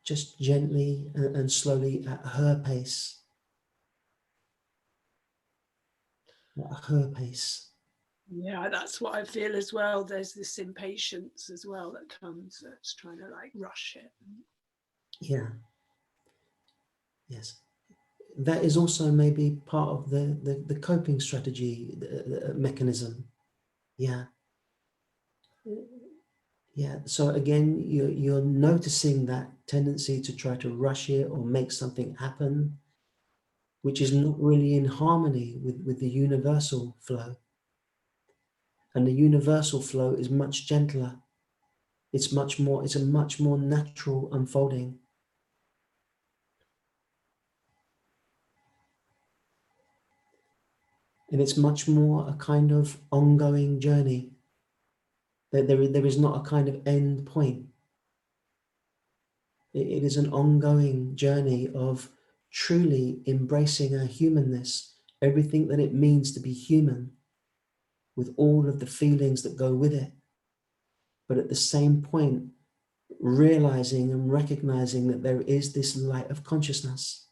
just gently and slowly at her pace. At her pace. Yeah, that's what I feel as well. There's this impatience as well that comes, that's trying to like rush it. Yeah. Yes. That is also maybe part of the coping strategy the mechanism. Yeah. Yeah. So again, you're noticing that tendency to try to rush it or make something happen, which is not really in harmony with the universal flow. And the universal flow is much gentler. It's a much more natural unfolding. And it's much more a kind of ongoing journey. There is not a kind of end point. It is an ongoing journey of truly embracing our humanness, everything that it means to be human, with all of the feelings that go with it. But at the same point, realizing and recognizing that there is this light of consciousness.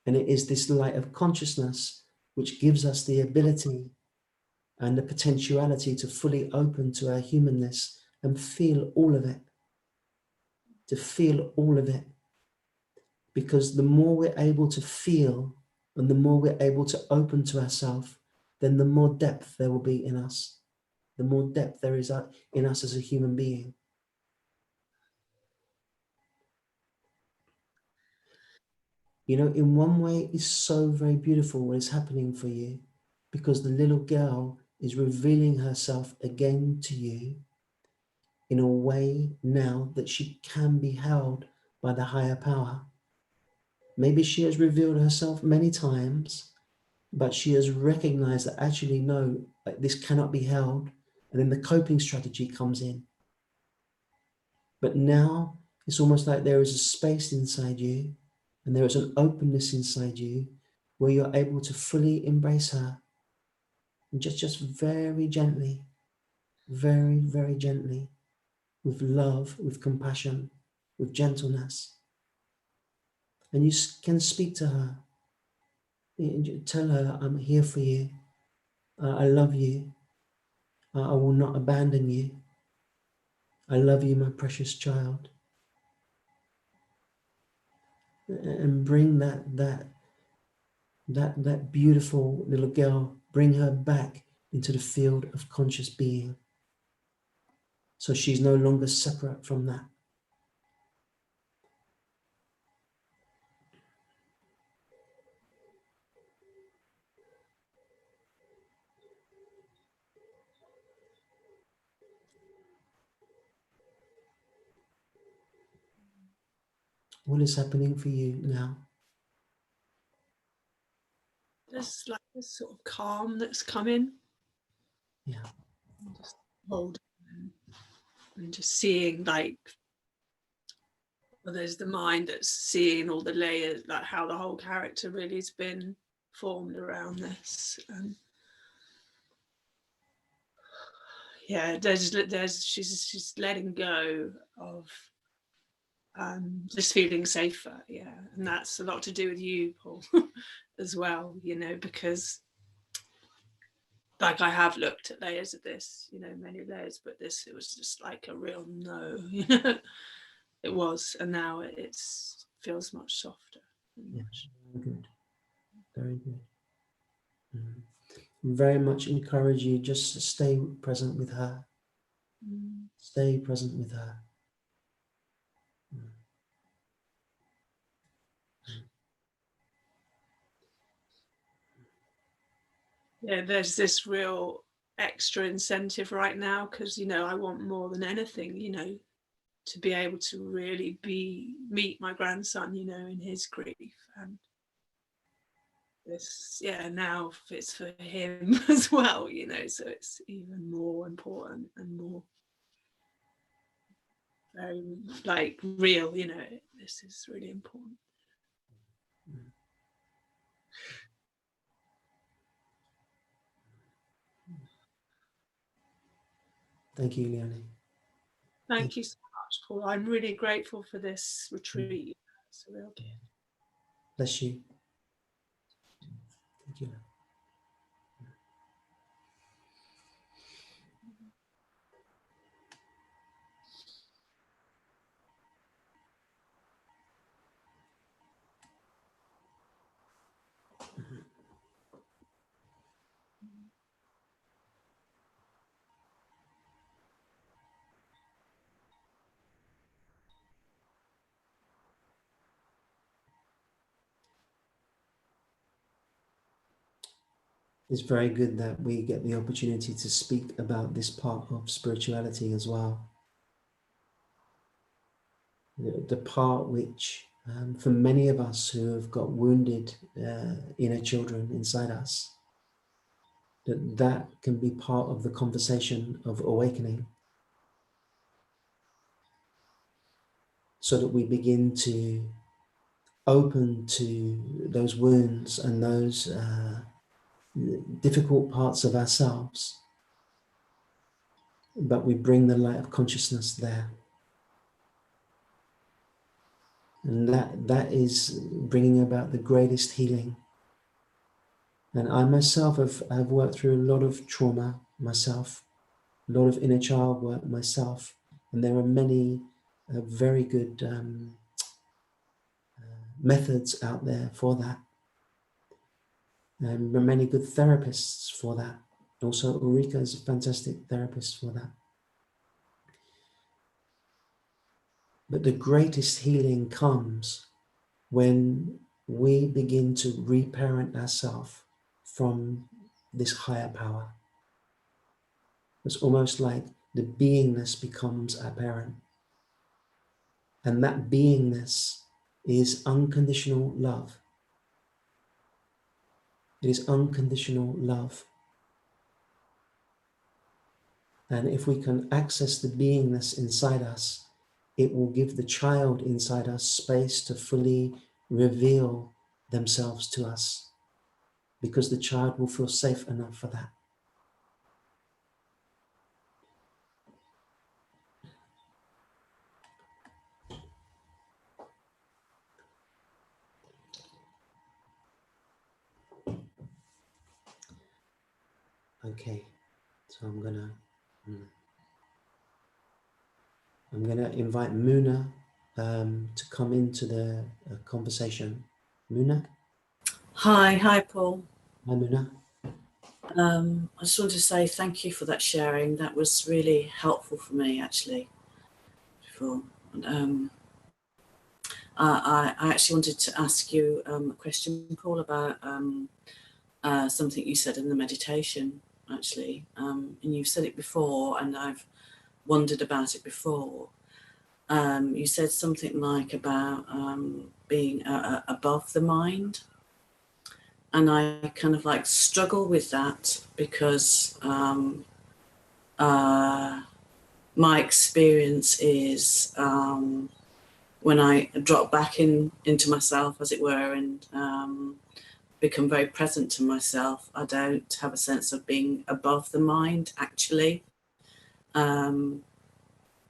And it is this light of consciousness which gives us the ability and the potentiality to fully open to our humanness and feel all of it. To feel all of it. Because the more we're able to feel and the more we're able to open to ourselves, then the more depth there will be in us. The more depth there is in us as a human being. You know, in one way, it's so very beautiful what is happening for you, because the little girl is revealing herself again to you in a way now that she can be held by the higher power. Maybe she has revealed herself many times, but she has recognized that actually, no, this cannot be held. And then the coping strategy comes in. But now it's almost like there is a space inside you and there is an openness inside you where you're able to fully embrace her. And just very gently, very, very gently, with love, with compassion, with gentleness. And you can speak to her. Tell her, I'm here for you. I love you. I will not abandon you. I love you, my precious child. And bring that beautiful little girl, bring her back into the field of conscious being. So she's no longer separate from that. What is happening for you now? There's like this sort of calm that's coming. Yeah. Just hold. and just seeing, like, well, there's the mind that's seeing all the layers, like how the whole character really has been formed around this. And yeah, she's letting go of just feeling safer. Yeah, and that's a lot to do with you, Paul, as well. You know, because like I have looked at layers of this, you know, many layers, but this, it was just like a real no. You know, it was, and now it feels much softer. Yeah, very good, very good. Very much encourage you just to stay present with her. Stay present with her. Yeah, there's this real extra incentive right now, because, you know, I want more than anything, you know, to be able to really meet my grandson, you know, in his grief. And this, yeah, now it's for him as well, you know, so it's even more important and more very, like, real, you know, this is really important. Thank you, Leonie. Thank you so much, Paul. I'm really grateful for this retreat. It's a real gift. Bless you. Thank you. It's very good that we get the opportunity to speak about this part of spirituality as well. The part which, for many of us who have got wounded inner children inside us, that can be part of the conversation of awakening, so that we begin to open to those wounds and those difficult parts of ourselves, but we bring the light of consciousness there. And that is bringing about the greatest healing. And I myself have worked through a lot of trauma myself, a lot of inner child work myself, and there are many very good methods out there for that. And there are many good therapists for that. Also, Ulrika is a fantastic therapist for that. But the greatest healing comes when we begin to reparent ourselves from this higher power. It's almost like the beingness becomes our parent. And that beingness is unconditional love. It is unconditional love. And if we can access the beingness inside us, it will give the child inside us space to fully reveal themselves to us, because the child will feel safe enough for that. Okay, so I'm gonna invite Muna to come into the conversation. Muna? Hi, Paul. Hi, Muna. I just wanted to say thank you for that sharing. That was really helpful for me, actually. Before, I actually wanted to ask you a question, Paul, about something you said in the meditation, actually. And you've said it before, and I've wondered about it before. You said something like about being above the mind. And I kind of like struggle with that, because my my experience is when I drop back into myself, as it were, and become very present to myself, I don't have a sense of being above the mind, actually. And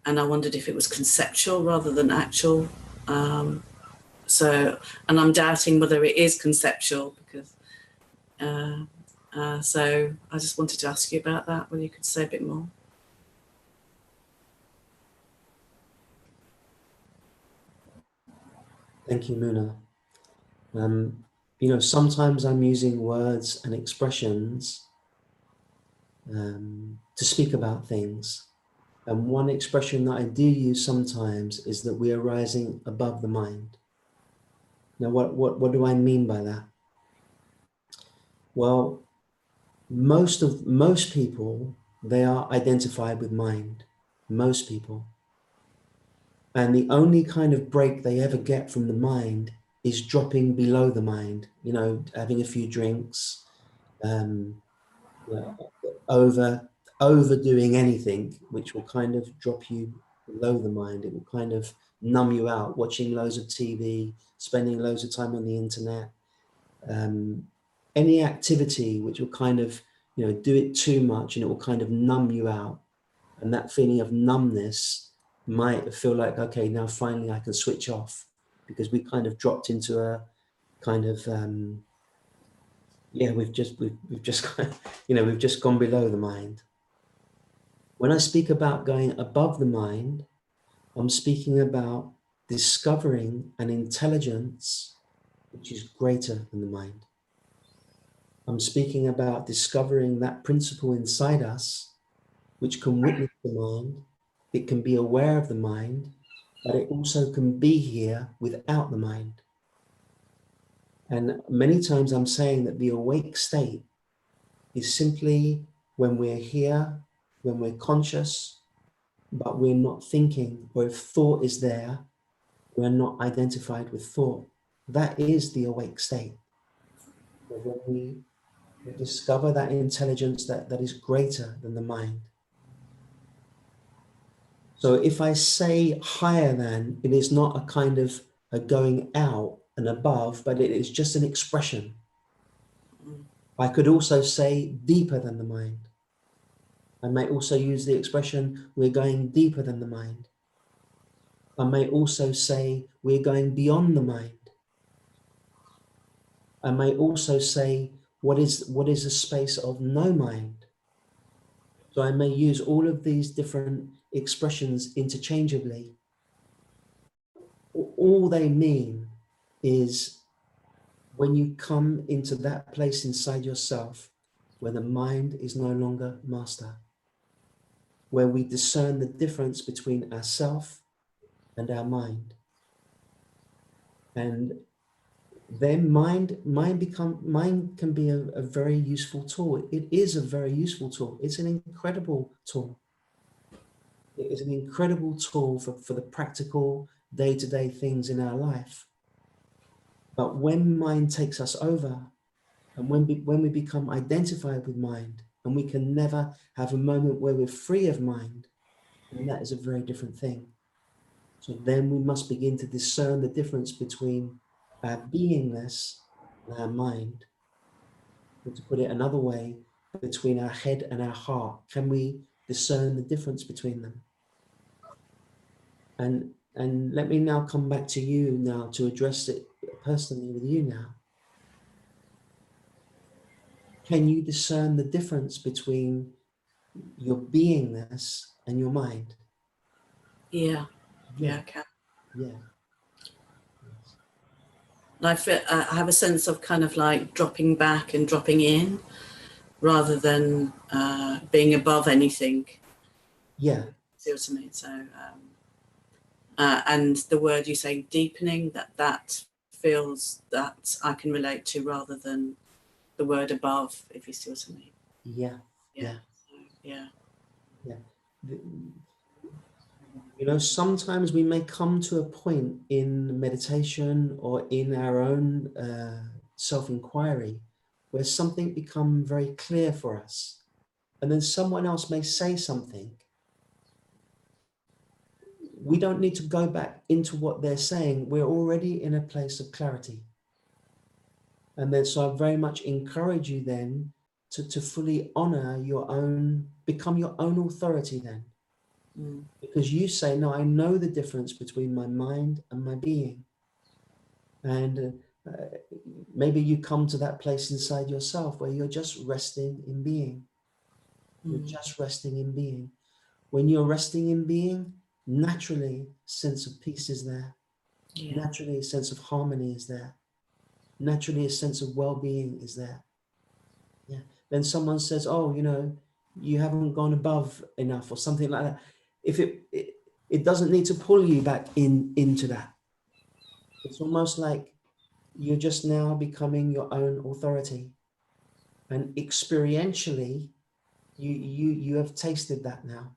I wondered if it was conceptual rather than actual. And I'm doubting whether it is conceptual, because so I just wanted to ask you about that, whether you could say a bit more. Thank you, Muna. You know, sometimes I'm using words and expressions to speak about things. And one expression that I do use sometimes is that we are rising above the mind. Now, what do I mean by that? Well, most people, they are identified with mind, most people. And the only kind of break they ever get from the mind is dropping below the mind, you know, having a few drinks, you know, overdoing anything, which will kind of drop you below the mind. It will kind of numb you out, watching loads of TV, spending loads of time on the internet, any activity which will kind of, you know, do it too much and it will kind of numb you out. And that feeling of numbness might feel like, okay, now finally I can switch off, because we kind of dropped into a kind of, yeah, we've just you know, we've just gone below the mind. When I speak about going above the mind, I'm speaking about discovering an intelligence which is greater than the mind. I'm speaking about discovering that principle inside us which can witness the mind. It can be aware of the mind, but it also can be here without the mind. And many times I'm saying that the awake state is simply when we're here, when we're conscious, but we're not thinking, or if thought is there, we're not identified with thought. That is the awake state. When we discover that intelligence that is greater than the mind. So if I say higher than, it is not a kind of a going out and above, but it is just an expression. I could also say deeper than the mind. I may also use the expression, we're going deeper than the mind. I may also say, we're going beyond the mind. I may also say, what is a space of no mind? So I may use all of these different expressions interchangeably. All they mean is when you come into that place inside yourself where the mind is no longer master, where we discern the difference between ourself and our mind. And then mind can be a very useful tool. It is a very useful tool. It's an incredible tool. It is an incredible tool for the practical day-to-day things in our life. But when mind takes us over, and when we become identified with mind, and we can never have a moment where we're free of mind, then that is a very different thing. So then we must begin to discern the difference between our beingness and our mind. Or to put it another way, between our head and our heart. Can we discern the difference between them? And let me now come back to you now to address it personally with you now. Can you discern the difference between your beingness and your mind? Yeah, I can. Yeah. And I have a sense of kind of like dropping back and dropping in rather than being above anything. Yeah. See what I mean? So, and the word you say, deepening, that feels that I can relate to rather than the word above, if you see what I mean. Yeah. Yeah. Yeah. Yeah. You know, sometimes we may come to a point in meditation or in our own self-inquiry where something becomes very clear for us. And then someone else may say something we don't need to go back into what they're saying. We're already in a place of clarity. And then, so I very much encourage you then to fully honor your own, become your own authority then. Because you say, no, I know the difference between my mind and my being. And maybe you come to that place inside yourself where you're just resting in being. You're just resting in being. When you're resting in being, naturally, sense of peace is there. Yeah. Naturally, a sense of harmony is there. Naturally, a sense of well-being is there. Yeah. Then someone says, oh, you know, you haven't gone above enough or something like that. If it doesn't need to pull you back into that. It's almost like you're just now becoming your own authority. And experientially, you have tasted that now.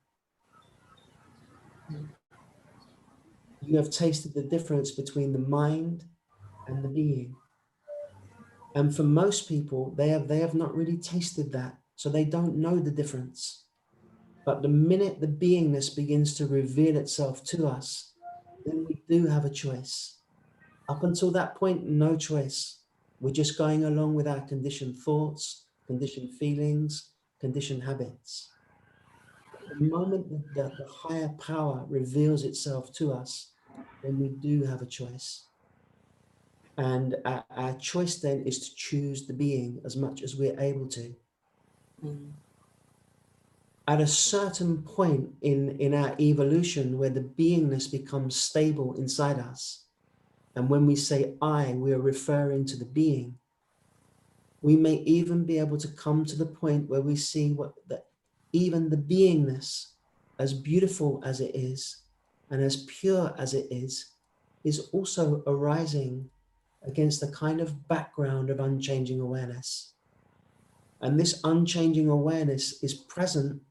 You have tasted the difference between the mind and the being. And for most people, they have not really tasted that. So they don't know the difference. But the minute the beingness begins to reveal itself to us, then we do have a choice. Up until that point, no choice. We're just going along with our conditioned thoughts, conditioned feelings, conditioned habits. The moment that the higher power reveals itself to us, then we do have a choice. And our choice then is to choose the being as much as we're able to. At a certain point in our evolution where the beingness becomes stable inside us, and when we say I, we are referring to the being, we may even be able to come to the point where we see even the beingness, as beautiful as it is, and as pure as it is also arising against a kind of background of unchanging awareness. And this unchanging awareness is present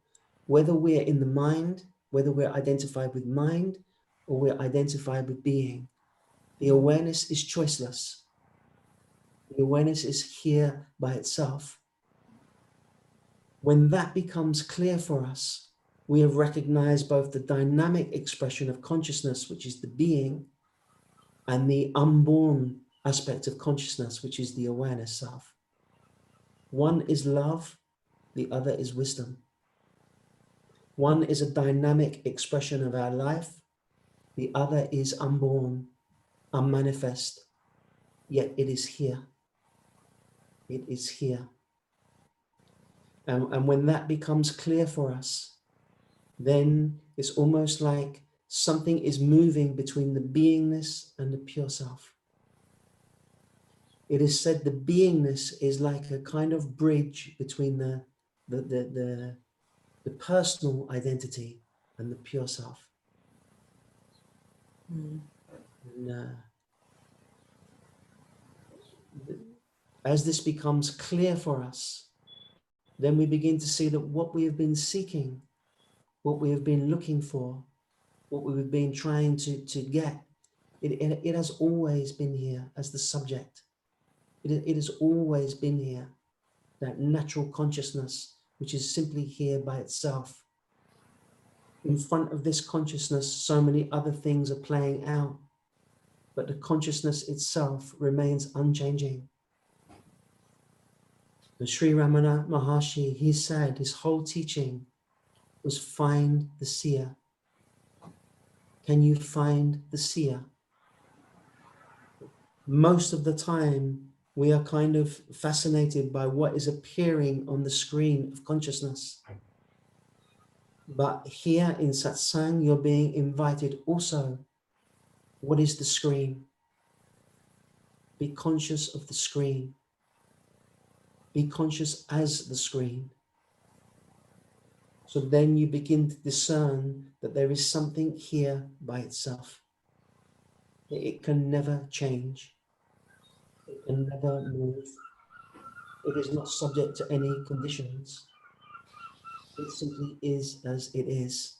whether we're in the mind, whether we're identified with mind, or we're identified with being. The awareness is choiceless. The awareness is here by itself. When that becomes clear for us, we have recognized both the dynamic expression of consciousness, which is the being, and the unborn aspect of consciousness, which is the awareness self. One is love, the other is wisdom. One is a dynamic expression of our life, the other is unborn, unmanifest, yet it is here. It is here. And when that becomes clear for us, then it's almost like something is moving between the beingness and the pure self. It is said the beingness is like a kind of bridge between the personal identity and the pure self. And, as this becomes clear for us, then we begin to see that what we have been seeking, what we have been looking for, what we've been trying to get, it has always been here as the subject. It has always been here, that natural consciousness, which is simply here by itself. In front of this consciousness, so many other things are playing out, but the consciousness itself remains unchanging. And Sri Ramana Maharshi, he said his whole teaching was find the seer. Can you find the seer? Most of the time, we are kind of fascinated by what is appearing on the screen of consciousness. But here in satsang, you're being invited also. What is the screen? Be conscious of the screen. Be conscious as the screen. So then you begin to discern that there is something here by itself. It can never change. It can never move. It is not subject to any conditions. It simply is as it is.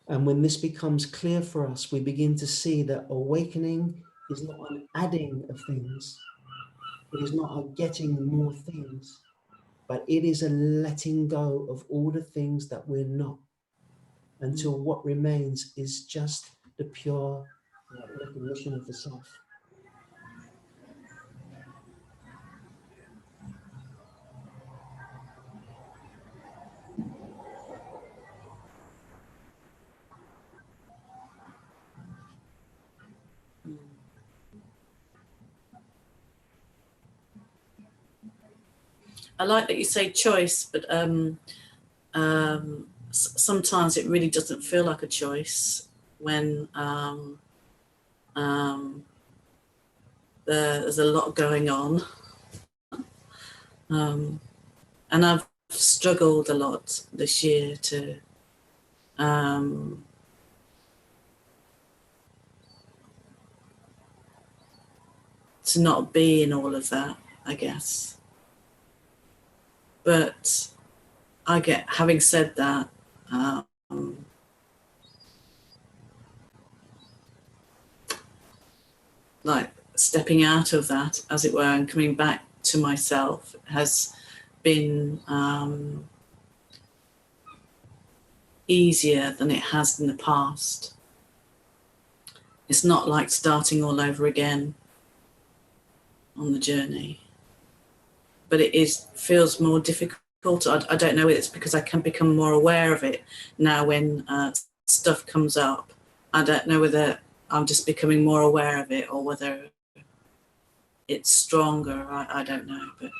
And when this becomes clear for us, we begin to see that awakening is not an adding of things. It is not a getting more things, but it is a letting go of all the things that we're not. until what remains is just the pure recognition of the self. I like that you say choice, but sometimes it really doesn't feel like a choice when there's a lot going on. And I've struggled a lot this year to not be in all of that, I guess. But having said that, like stepping out of that, as it were, and coming back to myself has been easier than it has in the past. It's not like starting all over again on the journey, but it feels more difficult. I don't know, it's because I can become more aware of it now when stuff comes up. I don't know whether I'm just becoming more aware of it or whether it's stronger. I don't know, but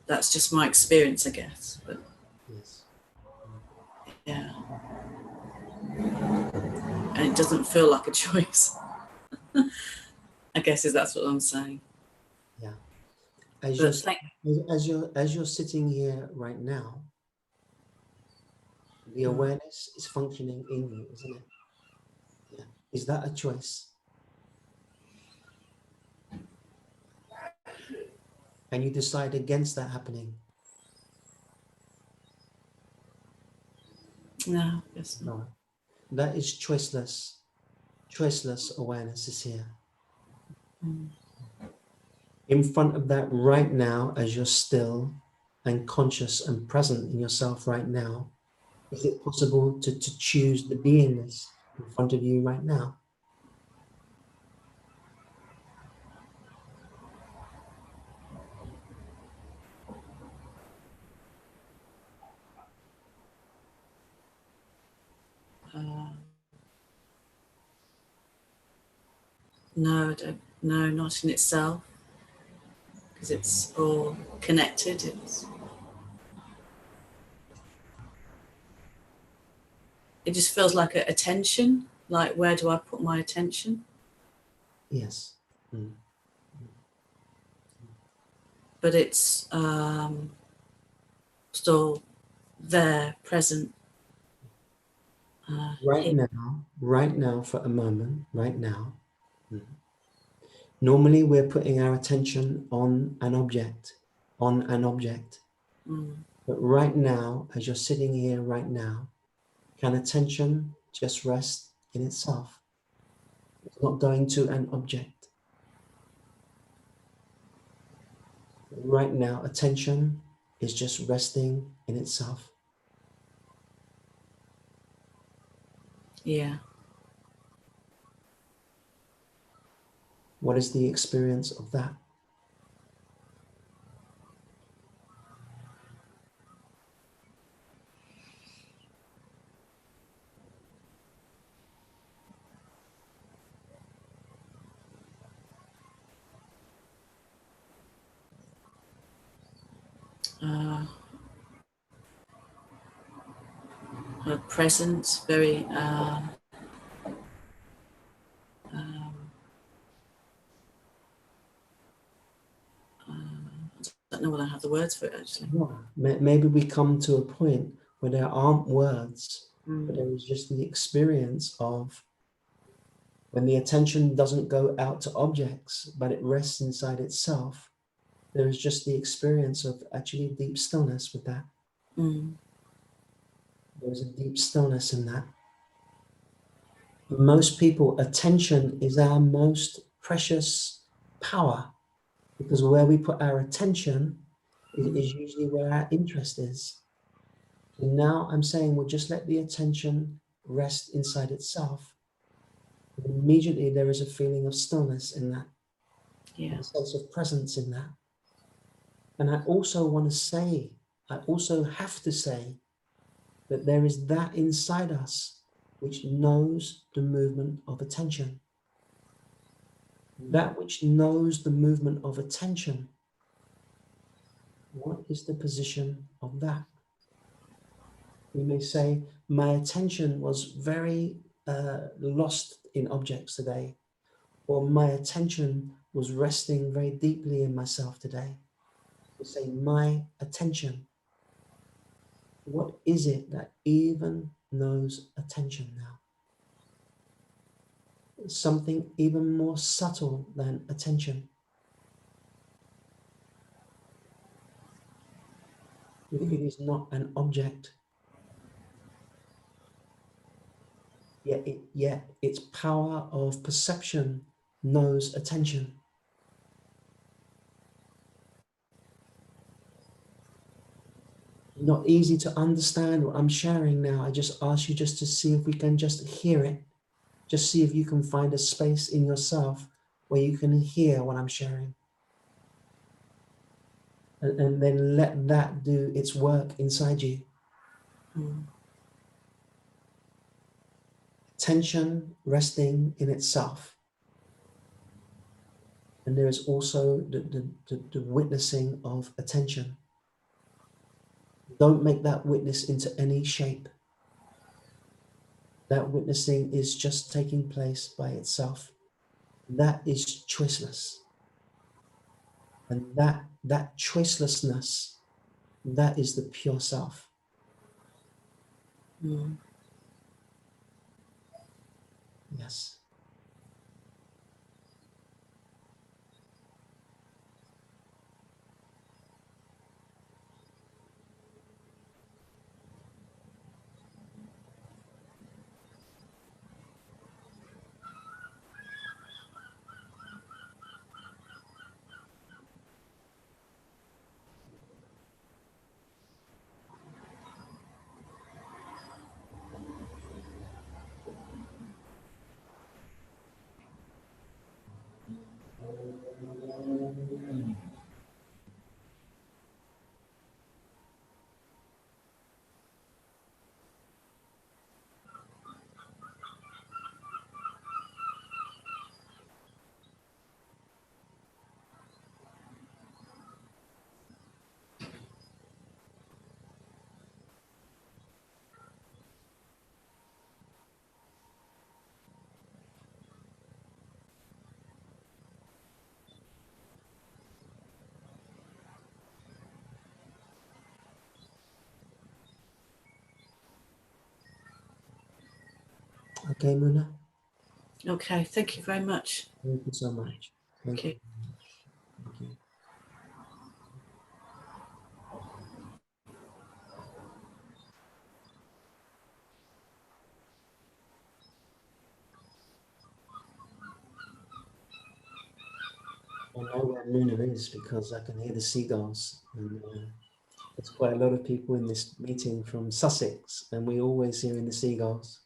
that's just my experience, I guess. But Yes. yeah, and it doesn't feel like a choice. I guess that's what I'm saying. Yeah. As you're sitting here right now, the awareness is functioning in you, isn't it? Yeah. Is that a choice? And you decide against that happening? No, yes. No. That is choiceless. Choiceless awareness is here. In front of that right now, as you're still and conscious and present in yourself right now, is it possible to choose the beingness in front of you right now? No, not in itself, because it's all connected. It just feels like a attention. Like, where do I put my attention? Yes. But it's still there, present. Right now, for a moment, right now. Normally we're putting our attention on an object. But right now, as you're sitting here right now, can attention just rest in itself? It's not going to an object. Right now, attention is just resting in itself. Yeah. What is the experience of that? Her presence, very I don't know what I have the words for it, actually. Yeah. Maybe we come to a point where there aren't words, but there is just the experience of when the attention doesn't go out to objects, but it rests inside itself. There is just the experience of actually deep stillness with that. There's a deep stillness in that. For most people, attention is our most precious power, because where we put our attention is usually where our interest is. So now I'm saying we'll just let the attention rest inside itself. And immediately there is a feeling of stillness in that, Yeah. a sense of presence in that. And I also want to say, I also have to say that there is that inside us which knows the movement of attention. That which knows the movement of attention. What is the position of that? We may say, my attention was very lost in objects today, or my attention was resting very deeply in myself today. We say, my attention. What is it that even knows attention now? Something even more subtle than attention. It is not an object, yet its power of perception knows attention. Not easy to understand what I'm sharing now. I just ask you just to see if we can just hear it. Just see if you can find a space in yourself where you can hear what I'm sharing. And then let that do its work inside you. Attention resting in itself. And there is also the witnessing of attention. Don't make that witness into any shape. That witnessing is just taking place by itself. That is choiceless. And that choicelessness, that is the pure self. Yes. Okay, Muna. Okay, thank you very much. Thank you so much. Thank you. Thank you. I know where Luna is because I can hear the seagulls. And there's quite a lot of people in this meeting from Sussex, and we always hear in the seagulls.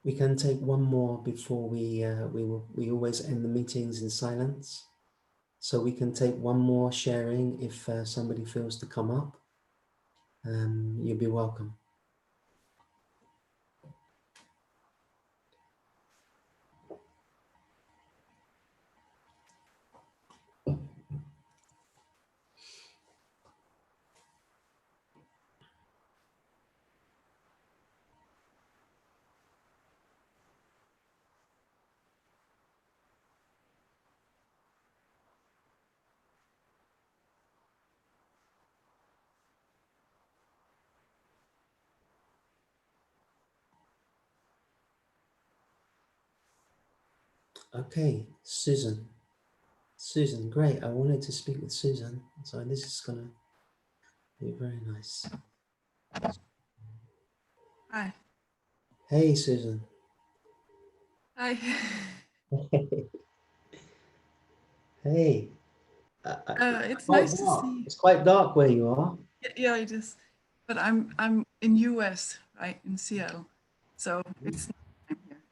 We can take one more before we always end the meetings in silence. So we can take one more sharing if somebody feels to come up. You'll be welcome. Okay, Susan. Susan, great. I wanted to speak with Susan, so this is going to be very nice. Hi. Hey, Susan. Hi. Hey. It's Quite nice to dark. see. It's quite dark where you are. Yeah, it is. But I'm in US, right, in Seattle. So it's I'm here.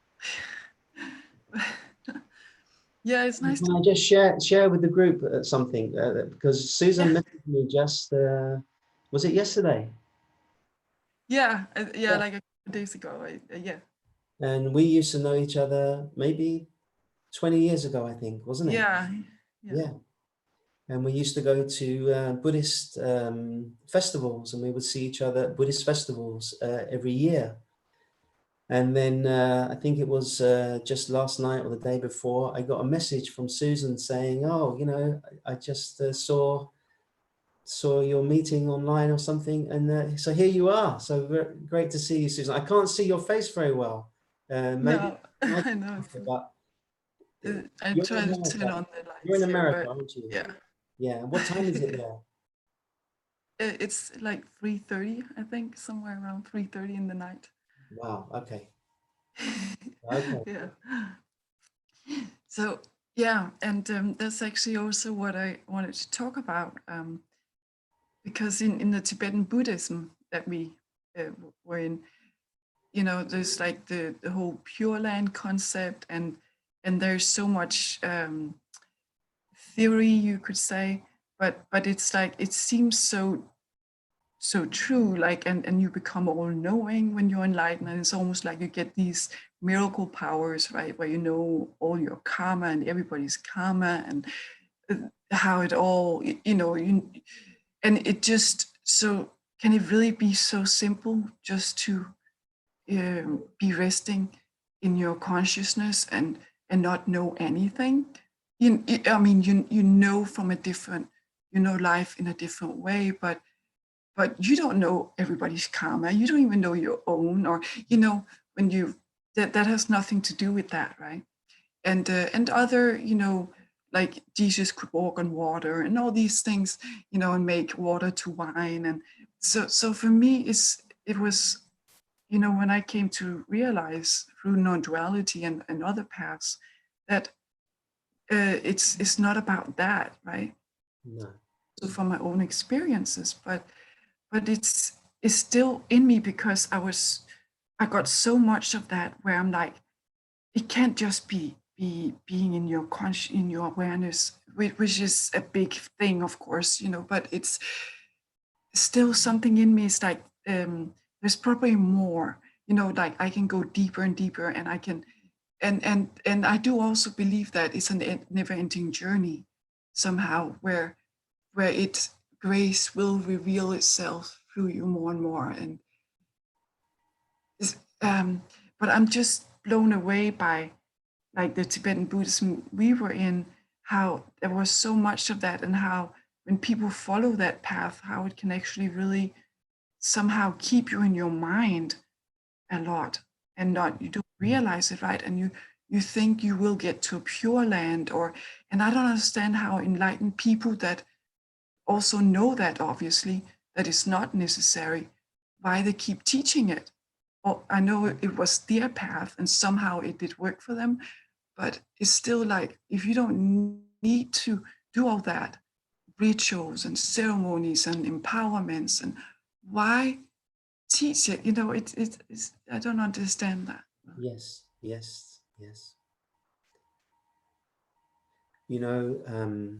Yeah, it's nice Can to. I just share with the group something? Because Susan Yeah, messaged me just, was it yesterday? yeah, Yeah. like a couple days ago. Yeah, And we used to know each other maybe 20 years ago, I think, wasn't it? yeah, yeah. Yeah. And we used to go to Buddhist festivals, and we would see each other at Buddhist festivals every year. And then I think it was just last night or the day before, I got a message from Susan saying, "Oh, you know, I just saw your meeting online or something, and so here you are. So great to see you, Susan. I can't see your face very well. Maybe, No, I know. but I you're try in to turn America. on the You're in lights here, America, but aren't you? yeah, Yeah. What time is it there? it's like 3:30, I think, somewhere around 3:30 in the night. Wow. Okay. Okay. Yeah. So yeah, and that's actually also what I wanted to talk about, because in the Tibetan Buddhism that we were in, you know, there's like the whole Pure Land concept, and there's so much theory, you could say, but it's like it seems so true, like, and you become all knowing when you're enlightened, and it's almost like you get these miracle powers, right, where you know all your karma and everybody's karma, and how it all, you know, and it just, so can it really be so simple just to be resting in your consciousness and not know anything? I mean, you know, from a different, you know, life in a different way, but you don't know everybody's karma. You don't even know your own, or, you know, when you, that has nothing to do with that, right? And other, you know, like Jesus could walk on water and all these things, you know, and make water to wine. And so for me, it was, you know, when I came to realize through non-duality and other paths that it's not about that, right? No. So from my own experiences, but it's still in me, because I got so much of that where I'm like, it can't just be being in your in your awareness, which is a big thing, of course, you know, but it's still something in me. It's like there's probably more, you know, like I can go deeper and deeper, and I can, and I do also believe that it's a never-ending journey somehow, where it, grace will reveal itself through you more and more. And but I'm just blown away by, like, the Tibetan Buddhism we were in, how there was so much of that, and how when people follow that path, how it can actually really somehow keep you in your mind a lot, and not, you don't realize it, right? And you think you will get to a pure land, or, and I don't understand how enlightened people that also know that, obviously, that is not necessary, why they keep teaching it. Well, I know it was their path and somehow it did work for them, but it's still like, if you don't need to do all that rituals and ceremonies and empowerments, and why teach it? You know, it's I don't understand that. Yes. Yes. Yes. You know,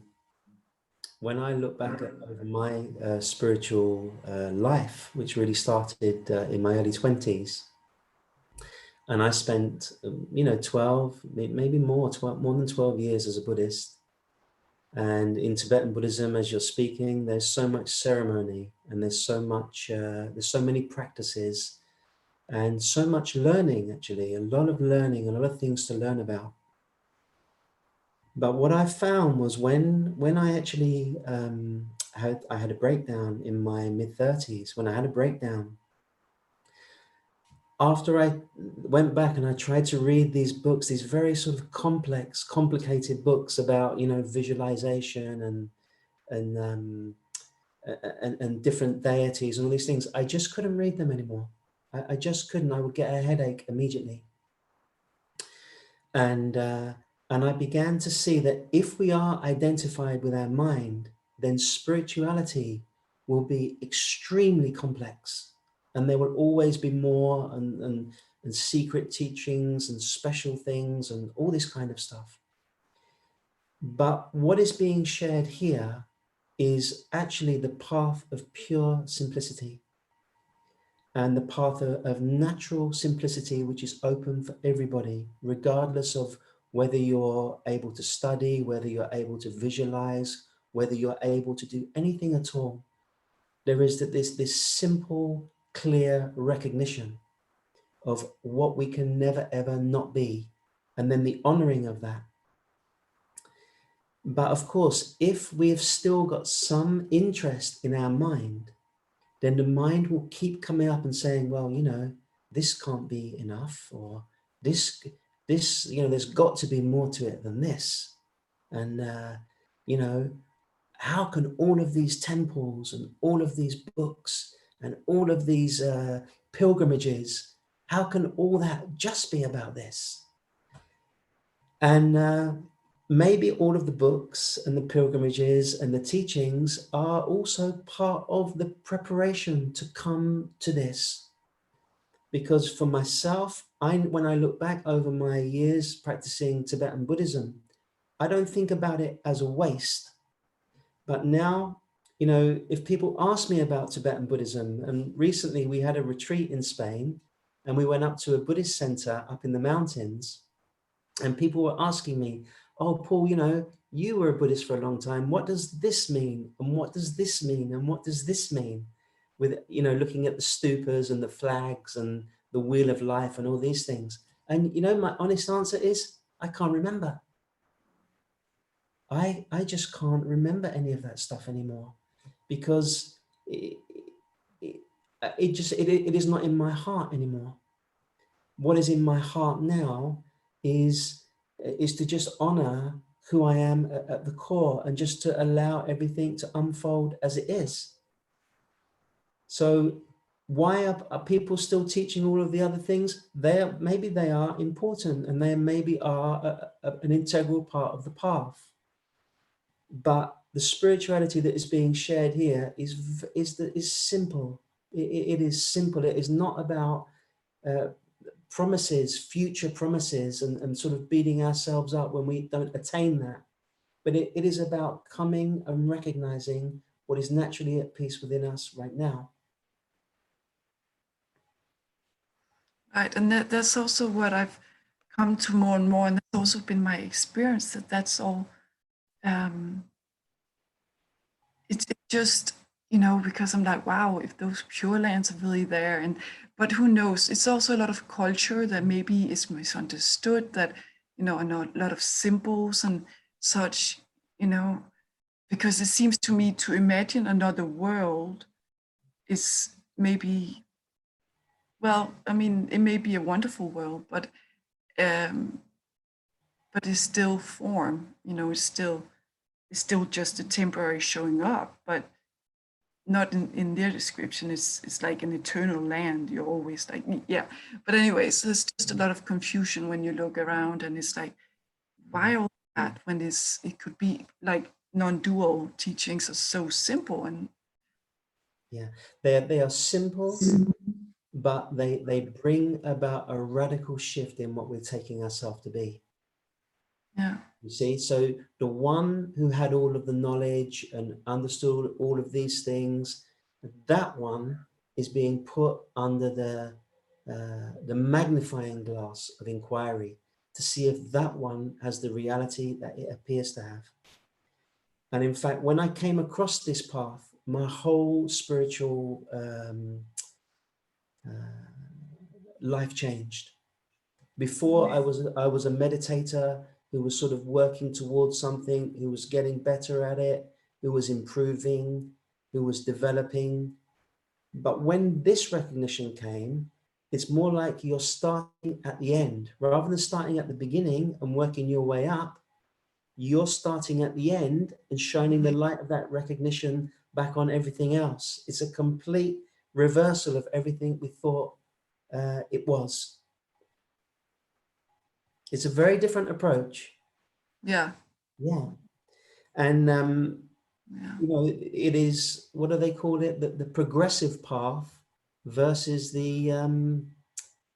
when I look back at over my spiritual life, which really started in my early 20s, and I spent, you know, 12, maybe more, more than 12 years as a Buddhist. And in Tibetan Buddhism, as you're speaking, there's so much ceremony, and there's so much, there's so many practices, and so much learning, actually, a lot of learning, a lot of things to learn about. But what I found was when I actually had a breakdown in my mid-30s, when I had a breakdown, after I went back and I tried to read these books, these very sort of complex, complicated books about, you know, visualization and different deities and all these things, I just couldn't read them anymore. I just couldn't. I would get a headache immediately. And I began to see that if we are identified with our mind, then spirituality will be extremely complex. And there will always be more and secret teachings and special things and all this kind of stuff. But what is being shared here is actually the path of pure simplicity and the path of natural simplicity, which is open for everybody, regardless of whether you're able to study, whether you're able to visualize, whether you're able to do anything at all. There is this simple, clear recognition of what we can never, ever not be, and then the honoring of that. But of course, if we've still got some interest in our mind, then the mind will keep coming up and saying, well, you know, this can't be enough, or this, you know, there's got to be more to it than this. And, you know, how can all of these temples and all of these books and all of these pilgrimages, how can all that just be about this? And maybe all of the books and the pilgrimages and the teachings are also part of the preparation to come to this. Because for myself, when I look back over my years practicing Tibetan Buddhism, I don't think about it as a waste. But now, you know, if people ask me about Tibetan Buddhism, and recently we had a retreat in Spain, and we went up to a Buddhist center up in the mountains, and people were asking me, oh, Paul, you know, you were a Buddhist for a long time. What does this mean? And what does this mean? And what does this mean? With, you know, looking at the stupas and the flags and the wheel of life and all these things. And, you know, my honest answer is, I can't remember. I just can't remember any of that stuff anymore, because it is not in my heart anymore. What is in my heart now is to just honor who I am at the core, and just to allow everything to unfold as it is. So why are people still teaching all of the other things? Maybe they are important, and they maybe are an integral part of the path. But the spirituality that is being shared here is simple. It is simple. It is not about promises, future promises, and sort of beating ourselves up when we don't attain that. But it is about coming and recognizing what is naturally at peace within us right now. Right, and that's also what I've come to more and more, and that's also been my experience, that's all. It's just, you know, because I'm like, wow, if those pure lands are really there, but who knows? It's also a lot of culture that maybe is misunderstood, that, you know, and a lot of symbols and such, you know, because it seems to me to imagine another world is maybe, well, I mean, it may be a wonderful world, but it's still form, you know, it's still just a temporary showing up, but not in their description. It's like an eternal land. You're always like, yeah. But anyways, there's just a lot of confusion when you look around, and it's like, why all that when it could be like non-dual teachings are so simple. And yeah, they are simple, but they bring about a radical shift in what we're taking ourselves to be. yeah. You see, so the one who had all of the knowledge and understood all of these things, that one is being put under the magnifying glass of inquiry to see if that one has the reality that it appears to have. And in fact, when I came across this path, my whole spiritual life changed. Before, I was a meditator who was sort of working towards something, who was getting better at it, who was improving, who was developing. But when this recognition came, It's more like you're starting at the end. Rather than starting at the beginning and working your way up, you're starting at the end and shining the light of that recognition back on everything else. It's a complete reversal of everything we thought it was. It's a very different approach. Yeah. Yeah. And, Yeah. you know, it is, what do they call it? The progressive path versus the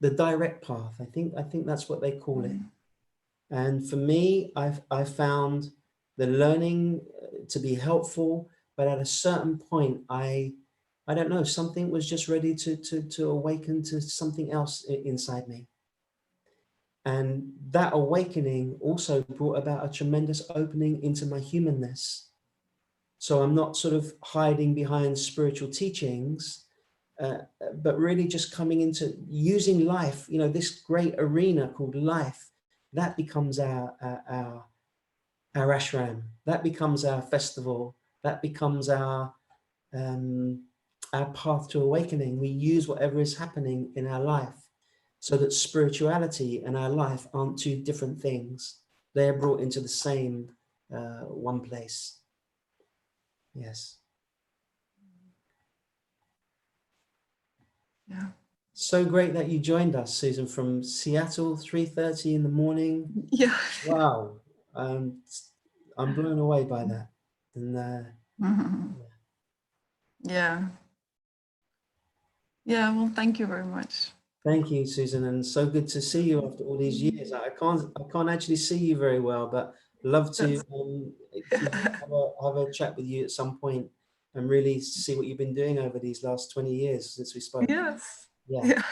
direct path. I think that's what they call it. And for me, I've found the learning to be helpful, but at a certain point, I don't know, something was just ready to awaken to something else inside me. And that awakening also brought about a tremendous opening into my humanness. So I'm not sort of hiding behind spiritual teachings, but really just coming into using life, you know, this great arena called life, that becomes our ashram, that becomes our festival, that becomes our path to awakening. We use whatever is happening in our life so that spirituality and our life aren't two different things. They're brought into the same one place. Yes. Yeah. So great that you joined us, Susan, from Seattle, 3:30 in the morning. Yeah. Wow. I'm blown away by that. And Yeah. Yeah. Well, thank you very much. thank you, Susan, and so good to see you after all these years. I can't actually see you very well, but love to have a chat with you at some point and really see what you've been doing over these last 20 years since we spoke. Yes. Yeah. Yeah.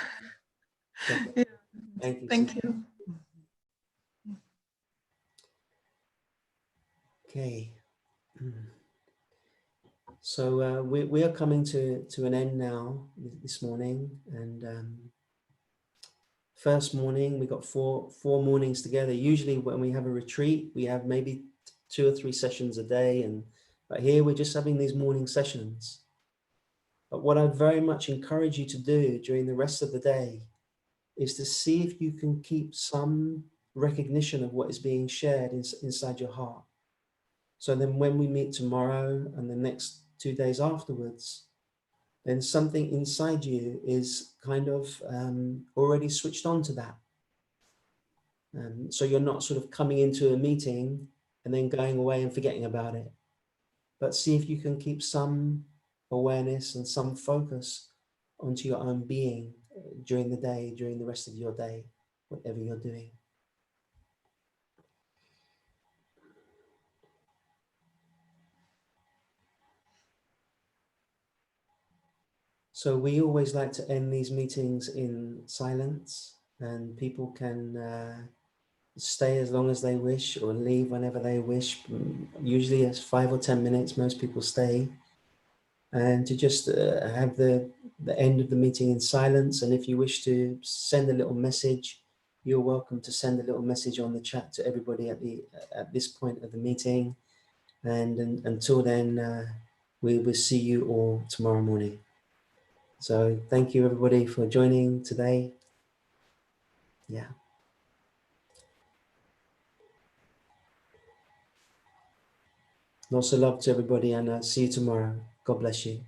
Definitely. Yeah. Thank you. Thank Susan. you. Okay. So we are coming to an end now this morning, and first morning we got four mornings together. Usually when we have a retreat, we have maybe 2 or 3 sessions a day, but here we're just having these morning sessions. But what I very much encourage you to do during the rest of the day is to see if you can keep some recognition of what is being shared inside your heart. So then when we meet tomorrow and the next 2 days afterwards, then something inside you is kind of already switched on to that. So you're not sort of coming into a meeting and then going away and forgetting about it. But see if you can keep some awareness and some focus onto your own being during the day, during the rest of your day, whatever you're doing. So we always like to end these meetings in silence, and people can stay as long as they wish or leave whenever they wish. Usually it's 5 or 10 minutes, most people stay. And to just have the end of the meeting in silence. And if you wish to send a little message, you're welcome to send a little message on the chat to everybody at this point of the meeting. And until then, we will see you all tomorrow morning. So thank you everybody for joining today. Yeah. Lots of love to everybody, and see you tomorrow. God bless you.